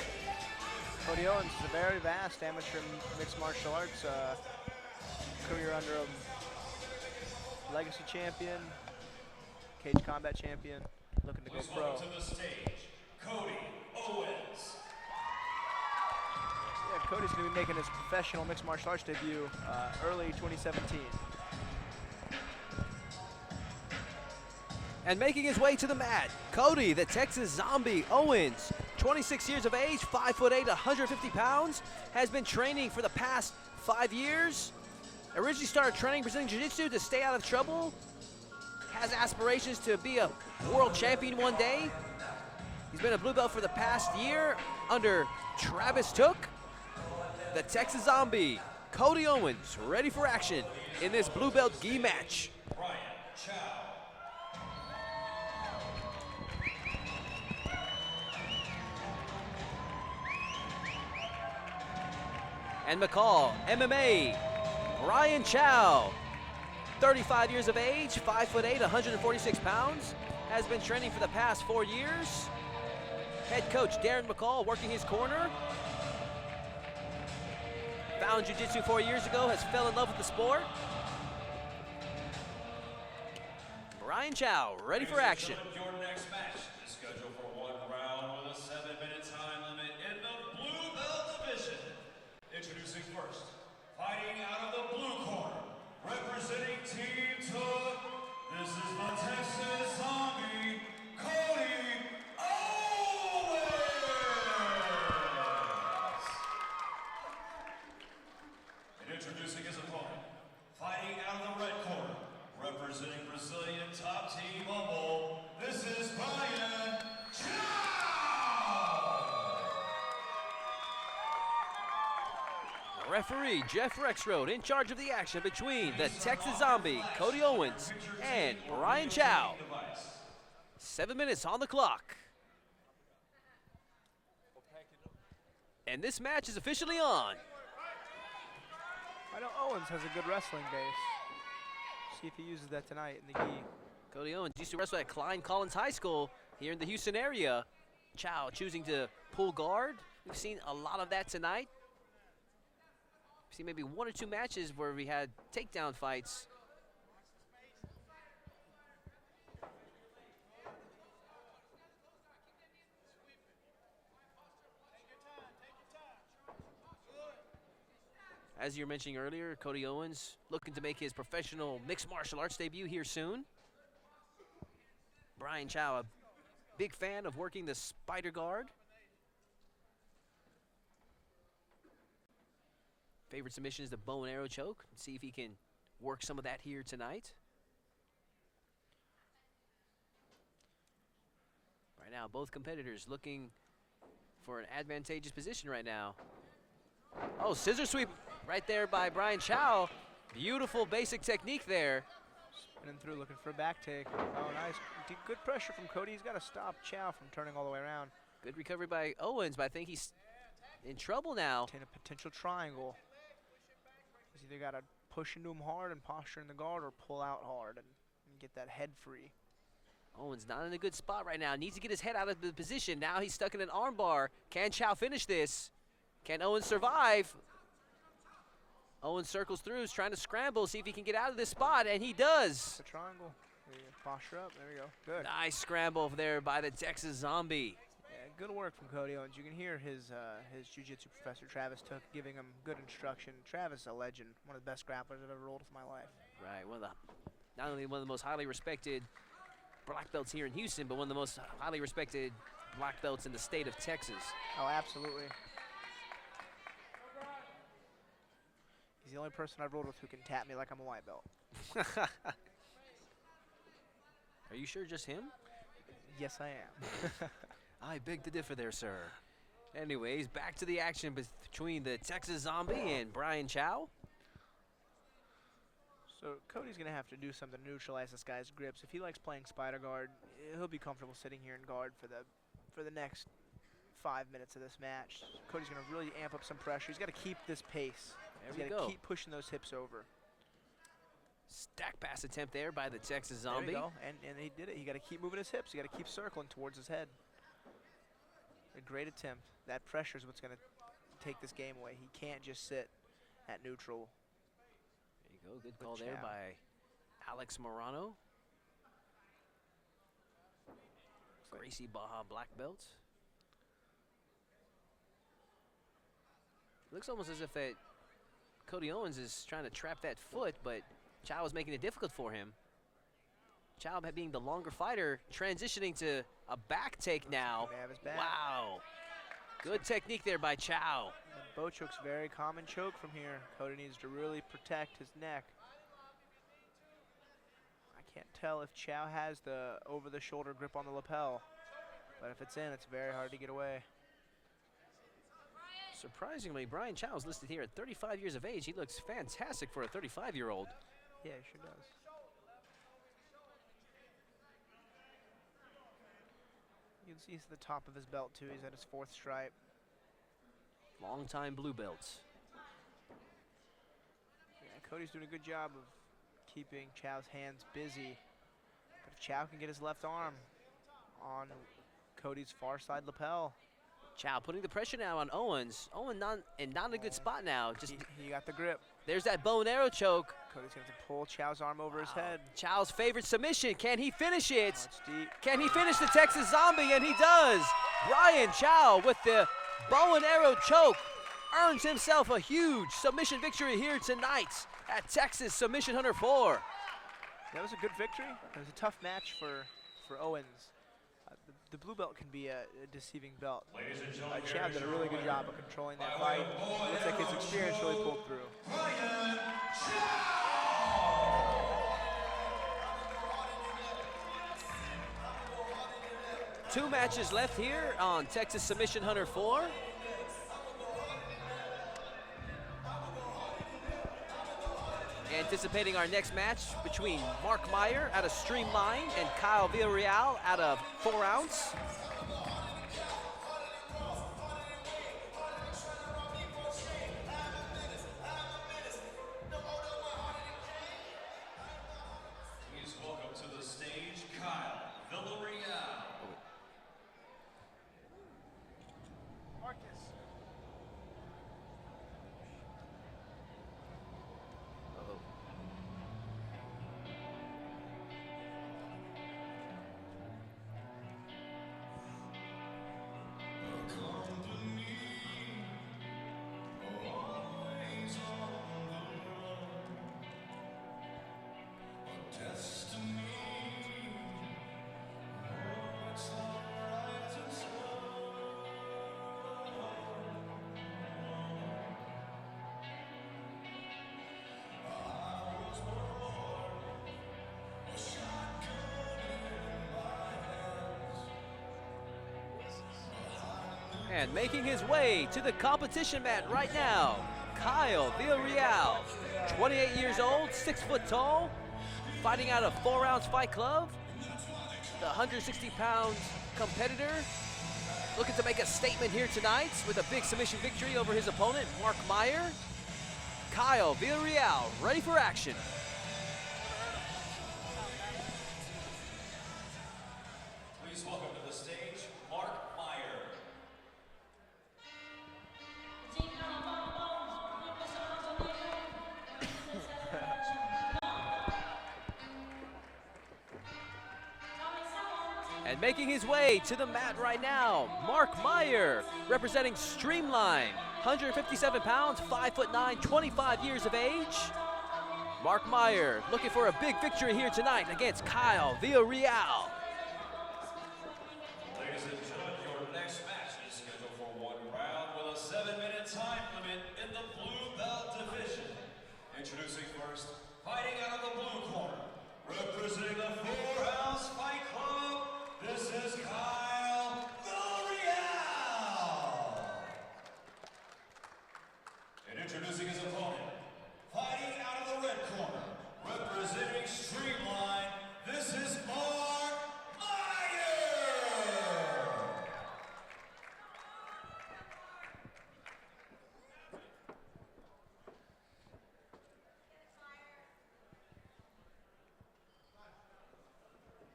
Speaker 2: Cody Owens is a very vast amateur mixed martial arts career under a legacy champion, cage combat champion, looking to go
Speaker 3: Please
Speaker 2: pro.
Speaker 3: welcome to the stage, Cody Owens.
Speaker 2: Yeah, Cody's going to be making his professional mixed martial arts debut early 2017.
Speaker 1: And making his way to the mat, Cody, the Texas Zombie Owens, 26 years of age, 5'8", 150 pounds, has been training for the past 5 years. Originally started training Brazilian Jiu-Jitsu to stay out of trouble. Has aspirations to be a world champion one day. He's been a blue belt for the past year under Travis Took. The Texas Zombie, Cody Owens, ready for action in this blue belt gi match.
Speaker 3: Brian Chow.
Speaker 1: And McCall, MMA, Brian Chow, 35 years of age, 5'8", 146 pounds, has been training for the past 4 years. Head coach Darren McCall working his corner. Found Jiu-Jitsu 4 years ago, has fell in love with the sport. Brian Chow, ready for action.
Speaker 3: Your next match is scheduled for 1 round with a 7-minute time limit in the blue belt division. Introducing first, fighting out of the blue corner, representing Team Took, this is the Texas Zombie, Cody Owens. And introducing his opponent, fighting out of the red corner, representing Brazilian top team Humble, this is Brian Chow.
Speaker 1: Referee Jeff Rexroad in charge of the action between the Texas Zombie, Cody Owens, and Brian Chow. 7 minutes on the clock. And this match is officially on.
Speaker 2: I know Owens has a good wrestling base. See if he uses that tonight in the gi.
Speaker 1: Cody Owens used to wrestle at Klein Collins High School here in the Houston area. Chow choosing to pull guard. We've seen a lot of that tonight. We've seen maybe 1 or 2 matches where we had takedown fights. As you were mentioning earlier, Cody Owens looking to make his professional mixed martial arts debut here soon. Brian Chow, a big fan of working the spider guard. Favorite submission is the bow and arrow choke. See if he can work some of that here tonight. Right now, both competitors looking for an advantageous position right now. Oh, scissor sweep right there by Brian Chow. Beautiful basic technique there.
Speaker 2: spinning through, looking for a back take. Oh, nice. Good pressure from Cody. He's got to stop Chow from turning all the way around.
Speaker 1: Good recovery by Owens, but I think he's in trouble now.
Speaker 2: In a potential triangle. He's either got to push into him hard and posture in the guard or pull out hard and get that head free.
Speaker 1: Owens not in a good spot right now. Needs to get his head out of the position. Now he's stuck in an armbar. Can Chow finish this? Can Owens survive? Owens circles through, is trying to scramble, see if he can get out of this spot, and he does.
Speaker 2: The triangle. There you go. Posture up. There we go. Good.
Speaker 1: Nice scramble there by the Texas Zombie.
Speaker 2: Yeah, good work from Cody Owens. You can hear his jiu-jitsu professor, Travis Took, giving him good instruction. Travis, a legend, one of the best grapplers I've ever rolled with in my life.
Speaker 1: Right, not only one of the most highly respected black belts here in Houston, but one of the most highly respected black belts in the state of Texas.
Speaker 2: Oh, absolutely. He's the only person I've rolled with who can tap me like I'm a white belt.
Speaker 1: Are you sure just him?
Speaker 2: Yes, I am.
Speaker 1: I beg to differ there, sir. Anyways, back to the action between the Texas Zombie and Brian Chow.
Speaker 2: So Cody's going to have to do something to neutralize this guy's grips. If he likes playing spider guard, he'll be comfortable sitting here in guard for the next 5 minutes of this match. Cody's going to really amp up some pressure. He's got to keep this pace. He's got to keep pushing those hips over.
Speaker 1: Stack pass attempt there by the Texas Zombie.
Speaker 2: There you go. And he did it. He got to keep moving his hips. He got to keep circling towards his head. A great attempt. That pressure is what's going to take this game away. He can't just sit at neutral.
Speaker 1: There you go. Good call there by Alex Morano. Gracie Baja black belt. Looks almost as if that Cody Owens is trying to trap that foot, but Chow is making it difficult for him. Chow being the longer fighter, transitioning to a back take now. Wow. Good technique there by Chow.
Speaker 2: The bow choke's a very common choke from here. Cody needs to really protect his neck. I can't tell if Chow has the over-the-shoulder grip on the lapel, but if it's in, it's very hard to get away.
Speaker 1: Surprisingly, Brian Chow is listed here at 35 years of age. He looks fantastic for a 35-year-old.
Speaker 2: Yeah, he sure does. You can see he's at the top of his belt, too. He's at his 4th stripe.
Speaker 1: Long-time blue belts.
Speaker 2: Yeah, Cody's doing a good job of keeping Chow's hands busy. But if Chow can get his left arm on Cody's far side lapel.
Speaker 1: Chow putting the pressure now on Owens. Owens not in a good spot now. Just
Speaker 2: he got the grip.
Speaker 1: There's that bow and arrow choke.
Speaker 2: Cody's going to pull Chow's arm over his head.
Speaker 1: Chow's favorite submission. Can he finish it?
Speaker 2: Oh, it's deep.
Speaker 1: Can he finish the Texas Zombie? And he does. Brian Chow with the bow and arrow choke earns himself a huge submission victory here tonight at Texas Submission Hunter 4.
Speaker 2: That was a good victory. It was a tough match for Owens. The blue belt can be a deceiving belt. Chow did a really good job of controlling that fight. Looks like his experience really pulled through.
Speaker 3: Brian Chow!
Speaker 1: Two matches left here on Texas Submission Hunter 4. Anticipating our next match between Mark Meyer out of Streamline and Kyle Villarreal out of 4 Ounce.
Speaker 3: Please welcome to the stage Kyle Villarreal.
Speaker 4: Marcus.
Speaker 1: And making his way to the competition mat right now, Kyle Villarreal, 28 years old, 6 foot tall, fighting out of 4 Ounce Fight Club. The 160-pound competitor looking to make a statement here tonight with a big submission victory over his opponent, Mark Meyer. Kyle Villarreal, ready for action.
Speaker 3: Please welcome to the stage, Mark Meyer.
Speaker 1: And making his way to the mat right now, Mark Meyer, representing Streamline, 157 pounds, 5'9", 25 years of age. Mark Meyer looking for a big victory here tonight against Kyle Villarreal.
Speaker 3: Ladies and gentlemen, your next match is scheduled for 1 round with a 7-minute time limit in the blue belt division. Introducing first, fighting out of the blue corner, representing the 4 Ounce Fight Club, this is Kyle Villarreal. And introducing his opponent, fighting out of the red corner, representing Streamline, this is Mark Meyer.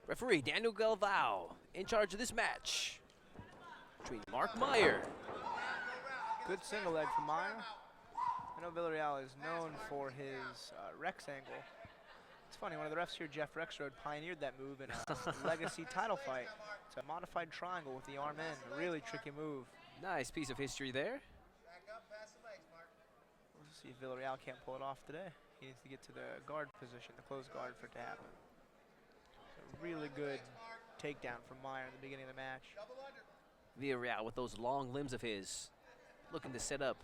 Speaker 1: Referee Daniel Galvao in charge of this match between Mark Meyer.
Speaker 2: Good single leg from Meyer. I know Villarreal is known for his Rex angle. It's funny, one of the refs here, Jeff Rexroad, pioneered that move in a legacy title fight. It's a modified triangle with the arm in, a really tricky move.
Speaker 1: Nice piece of history there.
Speaker 2: We'll see if Villarreal can't pull it off today. He needs to get to the guard position, the closed guard, for it to happen. A really good takedown from Meyer in the beginning of the match.
Speaker 1: Villarreal with those long limbs of his, looking to set up,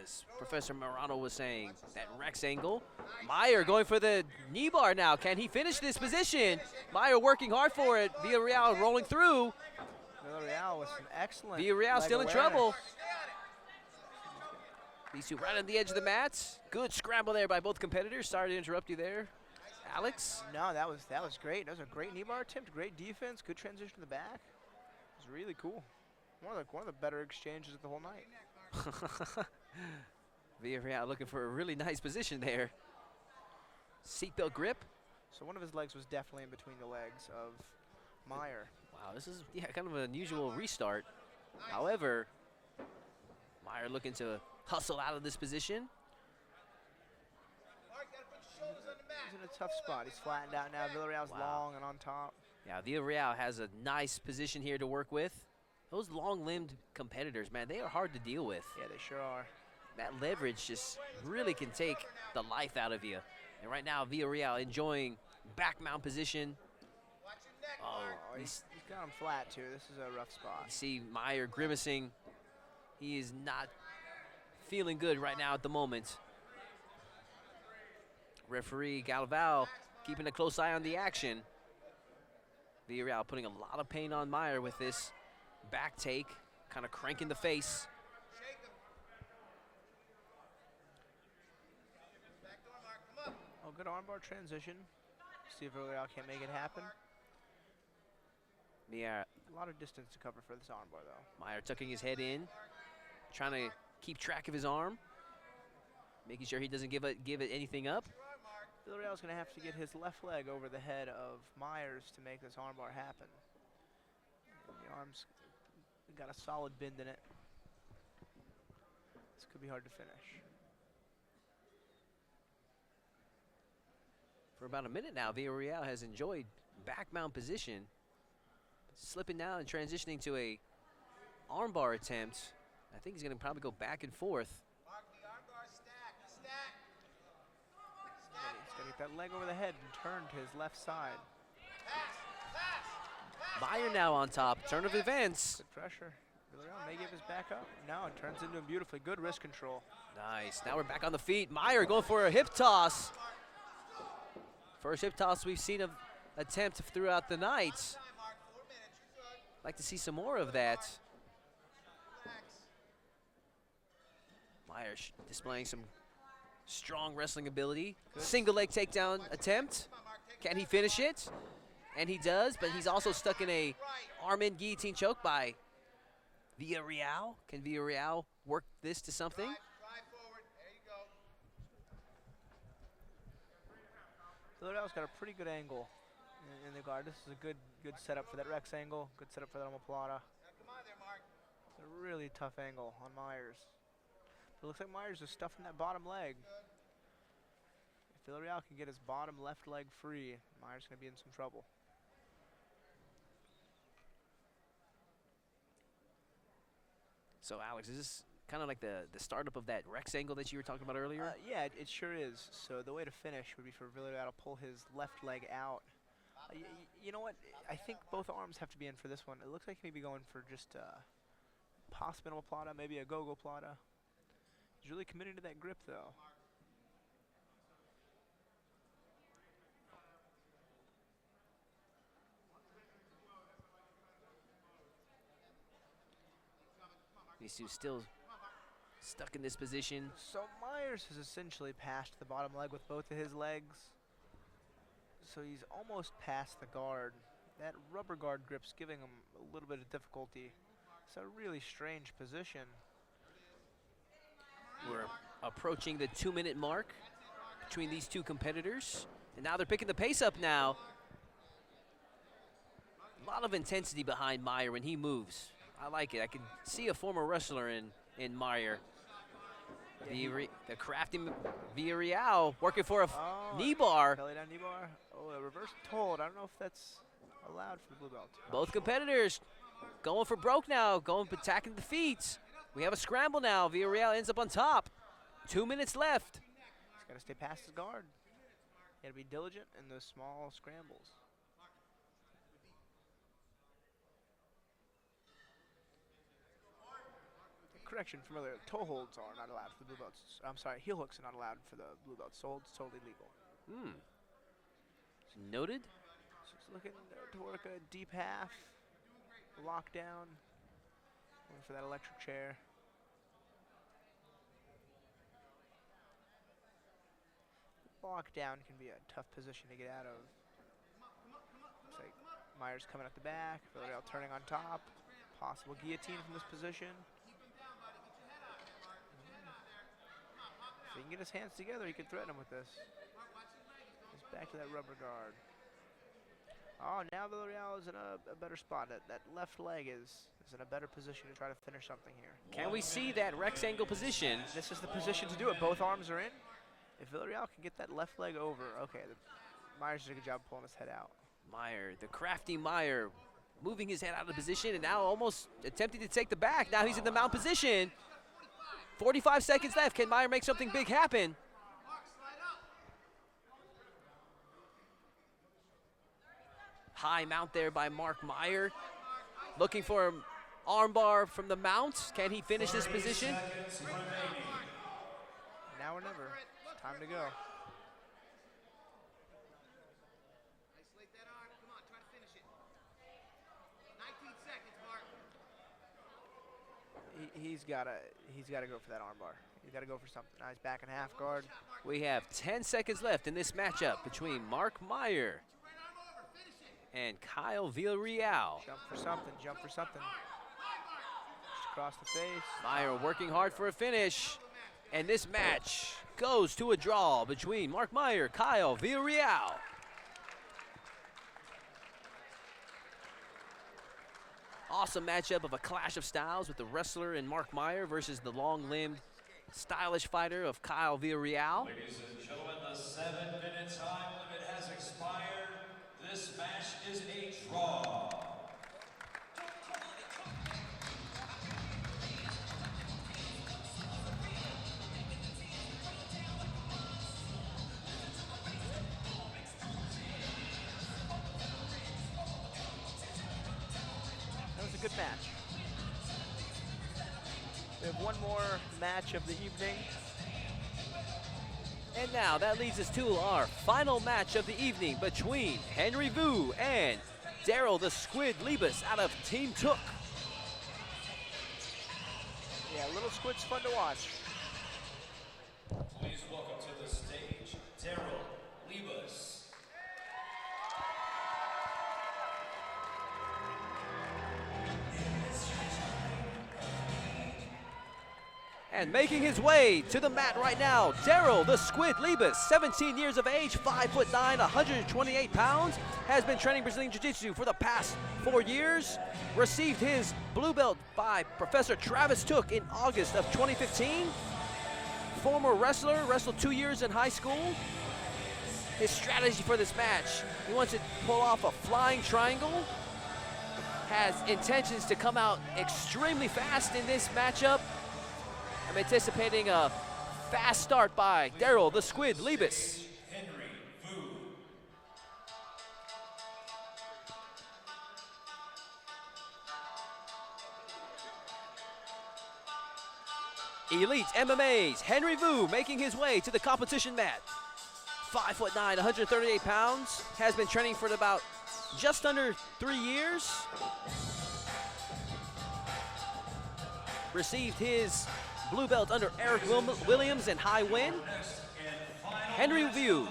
Speaker 1: as Professor Morano was saying, that Rex angle. Meyer going for the knee bar now. Can he finish this position? Meyer working hard for it. Villarreal rolling through.
Speaker 2: Villarreal with some excellent
Speaker 1: Villarreal
Speaker 2: leg
Speaker 1: still in
Speaker 2: awareness.
Speaker 1: trouble. These two right on the edge of the mat. Good scramble there by both competitors. Sorry to interrupt you there, Alex.
Speaker 2: No, that was great. That was a great knee bar attempt, great defense, good transition to the back. It was really cool. One of the better exchanges of the whole night.
Speaker 1: Villarreal looking for a really nice position there. Seatbelt grip.
Speaker 2: So one of his legs was definitely in between the legs of Meyer.
Speaker 1: Wow, this is kind of an unusual restart. However, Meyer looking to hustle out of this position.
Speaker 2: He's in a tough spot. He's flattened out now. Villarreal's long and on top.
Speaker 1: Yeah, Villarreal has a nice position here to work with. Those long-limbed competitors, man, they are hard to deal with.
Speaker 2: Yeah, they sure are.
Speaker 1: That leverage just really can take the life out of you. And right now, Villarreal enjoying back mount position. Oh,
Speaker 2: He's got him flat, too. This is a rough spot.
Speaker 1: you see Meyer grimacing. He is not feeling good right now at the moment. Referee Galvao keeping a close eye on the action. Villarreal putting a lot of pain on Meyer with this back take, kind of cranking the face.
Speaker 2: Oh, good armbar transition. See if Villarreal can't make it happen.
Speaker 1: Yeah,
Speaker 2: A lot of distance to cover for this armbar, though.
Speaker 1: Meyer tucking his head in, trying to keep track of his arm, making sure he doesn't give it anything up.
Speaker 2: Villarreal's going to have to get his left leg over the head of Myers to make this armbar happen. And the arm's got a solid bend in it. This could be hard to finish.
Speaker 1: For about a minute now, Villarreal has enjoyed back mount position, slipping down and transitioning to a armbar attempt. I think he's going to probably go back and forth.
Speaker 2: He's going to get that leg over the head and turn to his left side.
Speaker 1: Meyer now on top. Turn of events.
Speaker 2: Good pressure. Villarreal may give his back up. No, it turns into him beautifully. Good wrist control.
Speaker 1: Nice. Now we're back on the feet. Meyer going for a hip toss. First hip toss we've seen of attempt throughout the night. Like to see some more of that. Meyer displaying some Strong wrestling ability. Single leg takedown attempt. Can he finish it? And he does, but he's also stuck in a arm-in guillotine choke by Villarreal. Can Villarreal work this to something?
Speaker 2: Villarreal's got a pretty good angle in the guard. This is a good setup for that Rex angle. Good setup for that omoplata. It's a really tough angle on Myers. It looks like Myers is stuffing that bottom leg. If Villarreal can get his bottom left leg free, Myers is going to be in some trouble.
Speaker 1: So, Alex, is this kind of like the startup of that Rex angle that you were talking about earlier?
Speaker 2: Yeah, it sure is. So the way to finish would be for Villarreal to pull his left leg out. You know what? I think both arms have to be in for this one. It looks like he may be going for just possible plata, maybe a go-go plata. He's really committed to that grip, though.
Speaker 1: These two still stuck in this position.
Speaker 2: So Myers has essentially passed the bottom leg with both of his legs. So he's almost past the guard. That rubber guard grip's giving him a little bit of difficulty. It's a really strange position.
Speaker 1: We're approaching the 2-minute mark between these two competitors. And now they're picking the pace up now. A lot of intensity behind Meyer when he moves. I like it. I can see a former wrestler in Meyer. The crafty Villarreal working for a knee bar.
Speaker 2: Belly down knee bar. Oh, a reverse hold. I don't know if that's allowed for the blue belt.
Speaker 1: Both competitors going for broke now, attacking the feet. We have a scramble now. Villarreal ends up on top. 2 minutes left.
Speaker 2: He's got to stay past his guard. Got to be diligent in those small scrambles. Correction from earlier, toe holds are not allowed for the blue belts. I'm sorry, heel hooks are not allowed for the blue belts. So it's totally legal.
Speaker 1: Noted.
Speaker 2: So he's looking to work a deep half, lockdown, going for that electric chair. Lockdown can be a tough position to get out of. Looks like Myers coming at the back, Villarreal turning on top, possible guillotine from this position. If he can get his hands together, he could threaten him with this. He's back to that rubber guard. Oh, now Villarreal is in a better spot. That left leg is in a better position to try to finish something here.
Speaker 1: Can we see that Rex angle position?
Speaker 2: This is the position to do it. Both arms are in. If Villarreal can get that left leg over, okay, Myers did a good job pulling his head out.
Speaker 1: Meyer, the crafty Meyer, moving his head out of position and now almost attempting to take the back. Now he's in the mount position. 45 seconds left. Can Meyer make something big happen? High mount there by Mark Meyer. Looking for an armbar from the mount. Can he finish this position?
Speaker 2: Now or never. It's time to go.
Speaker 4: Isolate that arm. Come on, try to finish it. 19 seconds, Mark.
Speaker 2: He's gotta go for that armbar. He's gotta go for something. Now he's back in half guard.
Speaker 1: We have 10 seconds left in this matchup between Mark Meyer and Kyle Villarreal.
Speaker 2: Jump for something, jump for something. Just across the face.
Speaker 1: Meyer working hard for a finish. And this match goes to a draw between Mark Meyer, Kyle Villarreal. Awesome matchup of a clash of styles with the wrestler in Mark Meyer versus the long-limbed, stylish fighter of Kyle Villarreal.
Speaker 3: Ladies and gentlemen, the 7-minute time limit has expired. This match is a draw.
Speaker 2: That was a good match. We have one more match of the evening.
Speaker 1: And now that leads us to our final match of the evening between Henry Vu and Daryl the Squid Libas out of Team Took.
Speaker 2: Yeah, Little Squid's fun to watch.
Speaker 3: Please welcome to the stage, Lius.
Speaker 1: And making his way to the mat right now, Daryl the Squid Lius, 17 years of age, 5'9", 128 pounds, has been training Brazilian Jiu-Jitsu for the past 4 years. Received his blue belt by Professor Travis Took in August of 2015. Former wrestler, wrestled 2 years in high school. His strategy for this match, he wants to pull off a flying triangle. Has intentions to come out extremely fast in this matchup. I'm anticipating a fast start by Daryl the Squid Lius. Elite MMA's Henry Vu making his way to the competition mat. 5'9", 138 pounds, has been training for about just under 3 years. Received his blue belt under Eric Williams and High Win. Henry Vu,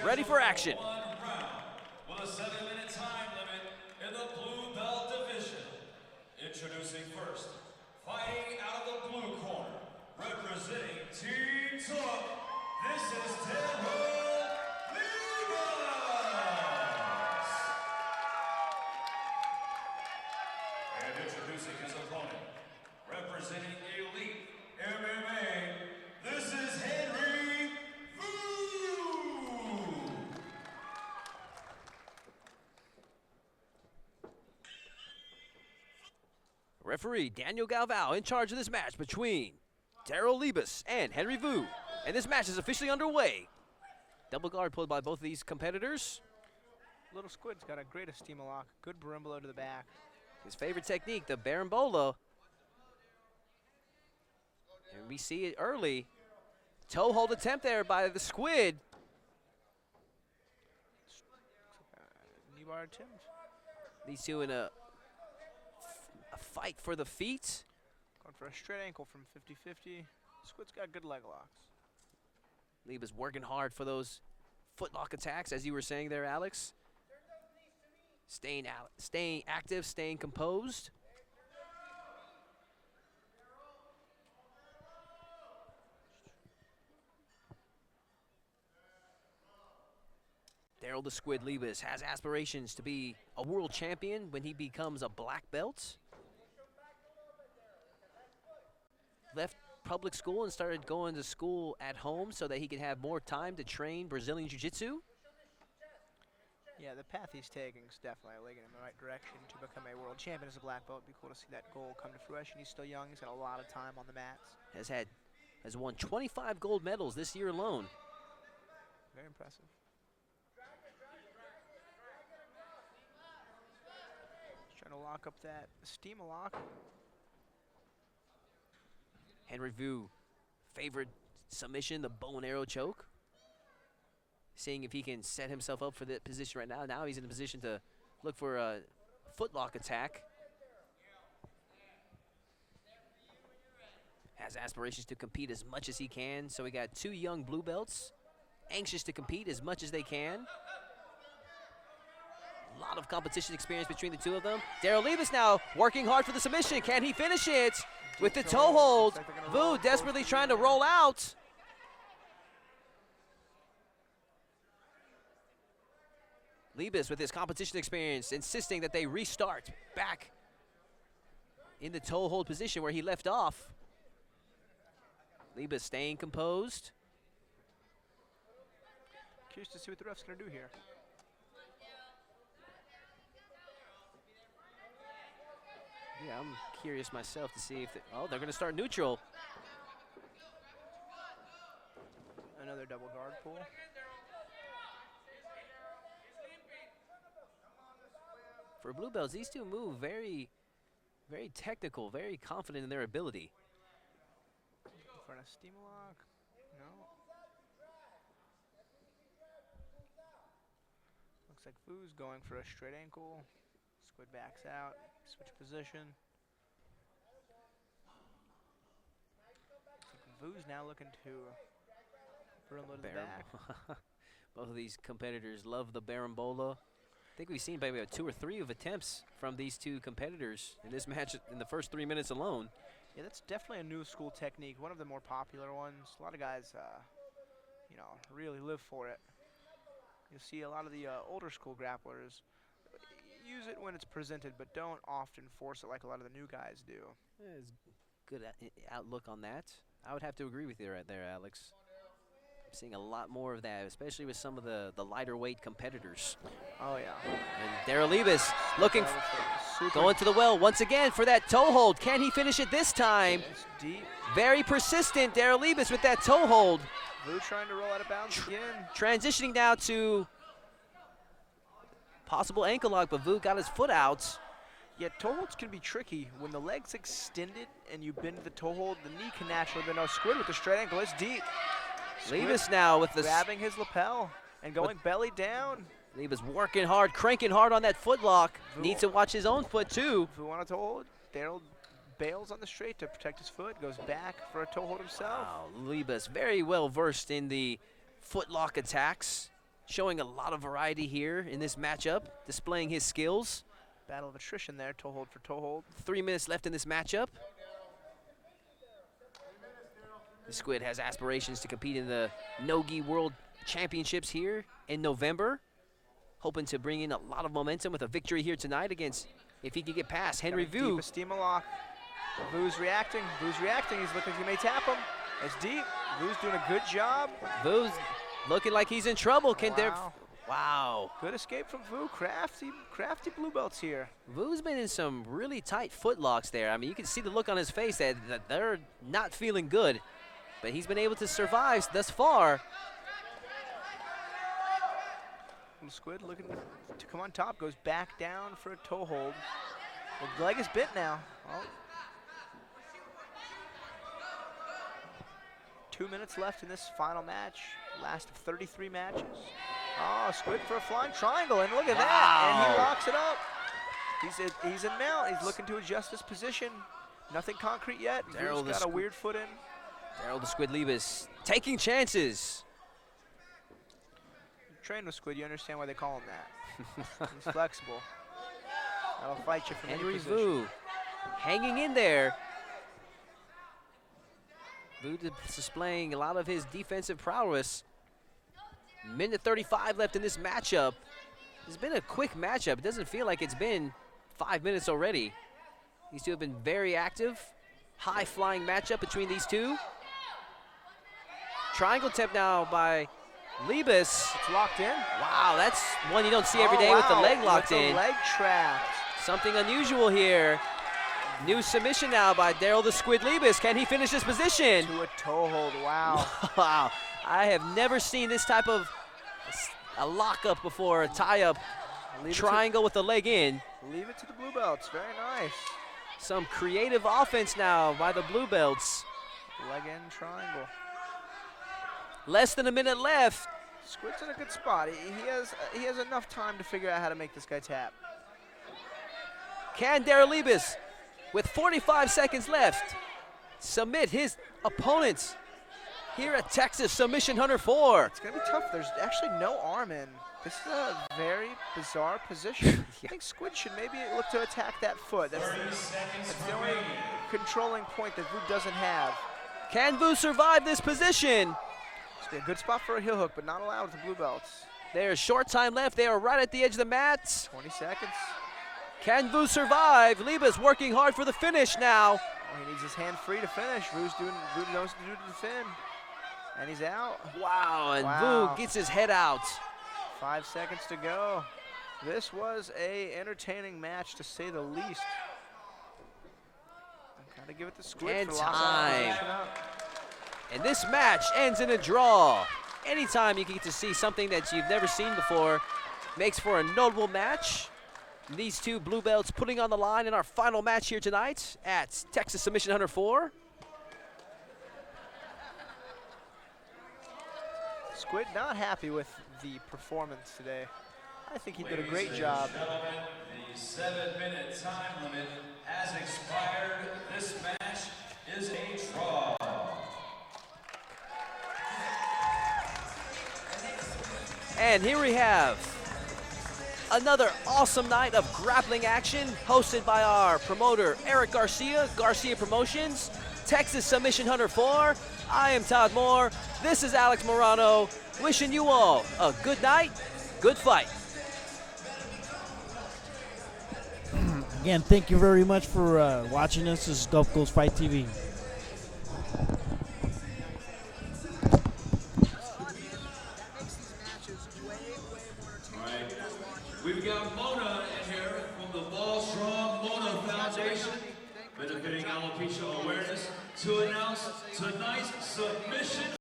Speaker 1: ready for action.
Speaker 3: With a 7-minute time limit in the blue belt division. Introducing first, fighting out of the blue corner, representing Team Talk, this is Daryl Lius. And introducing his opponent, representing Elite MMA, this is Henry Vu.
Speaker 1: Referee Daniel Galvao in charge of this match between Daryl Lius and Henry Vu. And this match is officially underway. Double guard pulled by both of these competitors.
Speaker 2: Little Squid's got a great esteem lock. Good berimbolo to the back.
Speaker 1: His favorite technique, the berimbolo. And we see it early. Toe hold attempt there by the Squid.
Speaker 2: Knee bar attempt.
Speaker 1: These two in a fight for the feet.
Speaker 2: Going for a straight ankle from 50-50. Squid's got good leg locks.
Speaker 1: Lius working hard for those footlock attacks, as you were saying there, Alex. Staying active, staying composed. Daryl the Squid Lius has aspirations to be a world champion when he becomes a black belt. Left public school and started going to school at home so that he could have more time to train Brazilian Jiu-Jitsu.
Speaker 2: Yeah, the path he's taking is definitely leading in the right direction to become a world champion as a black belt. It'd be cool to see that goal come to fruition. He's still young. He's got a lot of time on the mats.
Speaker 1: Has won 25 gold medals this year alone.
Speaker 2: Very impressive. He's trying to lock up that steam lock.
Speaker 1: Henry Vu, favorite submission, the bow and arrow choke. Seeing if he can set himself up for that position right now. Now he's in a position to look for a footlock attack. Has aspirations to compete as much as he can. So we got two young blue belts, anxious to compete as much as they can. A lot of competition experience between the two of them. Daryl Lius now working hard for the submission. Can he finish it? With the toe hold, Vu desperately trying to roll out. Lius with his competition experience insisting that they restart back in the toe hold position where he left off. Lius staying composed.
Speaker 2: Curious to see what the ref's going to do here.
Speaker 1: Yeah, I'm curious myself to see if they're going to start neutral.
Speaker 2: Another double guard pull.
Speaker 1: For blue belts, these two move very, very technical, very confident in their ability.
Speaker 2: For a steam lock. No. Looks like Vu's going for a straight ankle. Squid backs out. Switch position. Vu's now looking to Brunlo to the back.
Speaker 1: Both of these competitors love the Barambola. I think we've seen maybe 2 or 3 of attempts from these two competitors in this match in the first 3 minutes alone.
Speaker 2: Yeah, that's definitely a new school technique. One of the more popular ones. A lot of guys, you know, really live for it. You'll see a lot of the older school grapplers use it when it's presented, but don't often force it like a lot of the new guys do.
Speaker 1: There's good outlook on that. I would have to agree with you right there, Alex. I'm seeing a lot more of that, especially with some of the lighter weight competitors.
Speaker 2: Oh, yeah.
Speaker 1: And Daryl Leibus looking,
Speaker 2: Super
Speaker 1: going to the well once again for that toe hold. Can he finish it this time?
Speaker 2: It's deep.
Speaker 1: Very persistent, Daryl Leibus with that toe hold.
Speaker 2: Vu trying to roll out of bounds again.
Speaker 1: Transitioning now to possible ankle lock, but Vu got his foot out.
Speaker 2: Yeah, toe holds can be tricky. When the leg's extended and you bend the toe hold, the knee can naturally bend. Oh, Squid with the straight ankle, it's deep.
Speaker 1: Leibus now with the
Speaker 2: grabbing his lapel and going belly down.
Speaker 1: Leibus working hard, cranking hard on that foot lock.
Speaker 2: Vu
Speaker 1: Needs to watch his own foot too.
Speaker 2: Vu on a toe hold. Daryl bails on the straight to protect his foot, goes back for a toe hold himself.
Speaker 1: Wow, Leibus very well versed in the foot lock attacks, showing a lot of variety here in this matchup, displaying his skills.
Speaker 2: Battle of attrition there, toe hold for toe hold.
Speaker 1: 3 minutes left in this matchup. The Squid has aspirations to compete in the Nogi World Championships here in November. Hoping to bring in a lot of momentum with a victory here tonight against, if he can get past Henry Vu.
Speaker 2: Deep steamer lock. Vu's reacting. Vu's reacting. He's looking like he may tap him. It's deep. Vu's doing a good job.
Speaker 1: Vu's looking like he's in trouble. Can there?
Speaker 2: Wow.
Speaker 1: Wow.
Speaker 2: Good escape from Vu. Crafty blue belts here.
Speaker 1: Vu's been in some really tight foot locks there. I mean, you can see the look on his face that they're not feeling good. But he's been able to survive thus far.
Speaker 2: Squid looking to come on top, goes back down for a toe hold. The leg is bit now. Oh. 2 minutes left in this final match. Last of 33 matches. Oh, Squid for a flying triangle, and look at that, and he locks it up. He's in mount. He's looking to adjust his position. Nothing concrete yet. Vu's got a weird foot in.
Speaker 1: Daryl the Squid Leibus taking chances.
Speaker 2: Train with Squid, you understand why they call him that. He's flexible. That'll fight you from any
Speaker 1: Henry
Speaker 2: position.
Speaker 1: Vu hanging in there. Vu displaying a lot of his defensive prowess. Minute 35 left in this matchup. It's been a quick matchup. It doesn't feel like it's been 5 minutes already. These two have been very active. High flying matchup between these two. Triangle attempt now by Leibus.
Speaker 2: It's locked in.
Speaker 1: Wow, that's one you don't see every day with the leg locked
Speaker 2: with
Speaker 1: in.
Speaker 2: The leg trapped.
Speaker 1: Something unusual here. New submission now by Daryl the Squid Leibus. Can he finish this position?
Speaker 2: To a toe hold, wow.
Speaker 1: Wow, I have never seen this type of a lockup before, a tie-up triangle with the leg in.
Speaker 2: Leave it to the blue belts, very nice.
Speaker 1: Some creative offense now by the blue belts.
Speaker 2: Leg in triangle.
Speaker 1: Less than a minute left.
Speaker 2: Squid's in a good spot. He has enough time to figure out how to make this guy tap.
Speaker 1: Can Daryl Leibus, with 45 seconds left, submit his opponents here at Texas Submission Hunter 4?
Speaker 2: It's going to be tough. There's actually no arm in. This is a very bizarre position. I think Squid should maybe look to attack that foot. That's the only controlling point that Vu doesn't have.
Speaker 1: Can Vu survive this position?
Speaker 2: It's a good spot for a heel hook, but not allowed with the blue belts.
Speaker 1: There's short time left. They are right at the edge of the mat.
Speaker 2: 20 seconds.
Speaker 1: Can Vu survive? Leibus working hard for the finish now.
Speaker 2: Oh, he needs his hand free to finish. Vu knows what to do to defend. And he's out.
Speaker 1: Wow, and
Speaker 2: Wow.
Speaker 1: Vu gets his head out.
Speaker 2: 5 seconds to go. This was a entertaining match, to say the least. I've got to give it to Squid
Speaker 1: And
Speaker 2: for locking
Speaker 1: time.
Speaker 2: that position up.
Speaker 1: And this match ends in a draw. Anytime you get to see something that you've never seen before, makes for a notable match. These two blue belts putting on the line in our final match here tonight at Texas Submission Hunter 4.
Speaker 2: Squid not happy with the performance today. I think he did a great job.
Speaker 3: The 7-minute time limit has expired. This match is a draw.
Speaker 1: And here we have another awesome night of grappling action hosted by our promoter, Eric Garcia, Garcia Promotions, Texas Submission Hunter 4. I am Todd Moore. This is Alex Morano. Wishing you all a good night, good fight.
Speaker 7: Again, thank you very much for watching us. This is Gulf Coast Fight TV.
Speaker 3: We've got Mona in here from the Ball Strong Mona Foundation, benefiting alopecia awareness, to announce tonight's submission.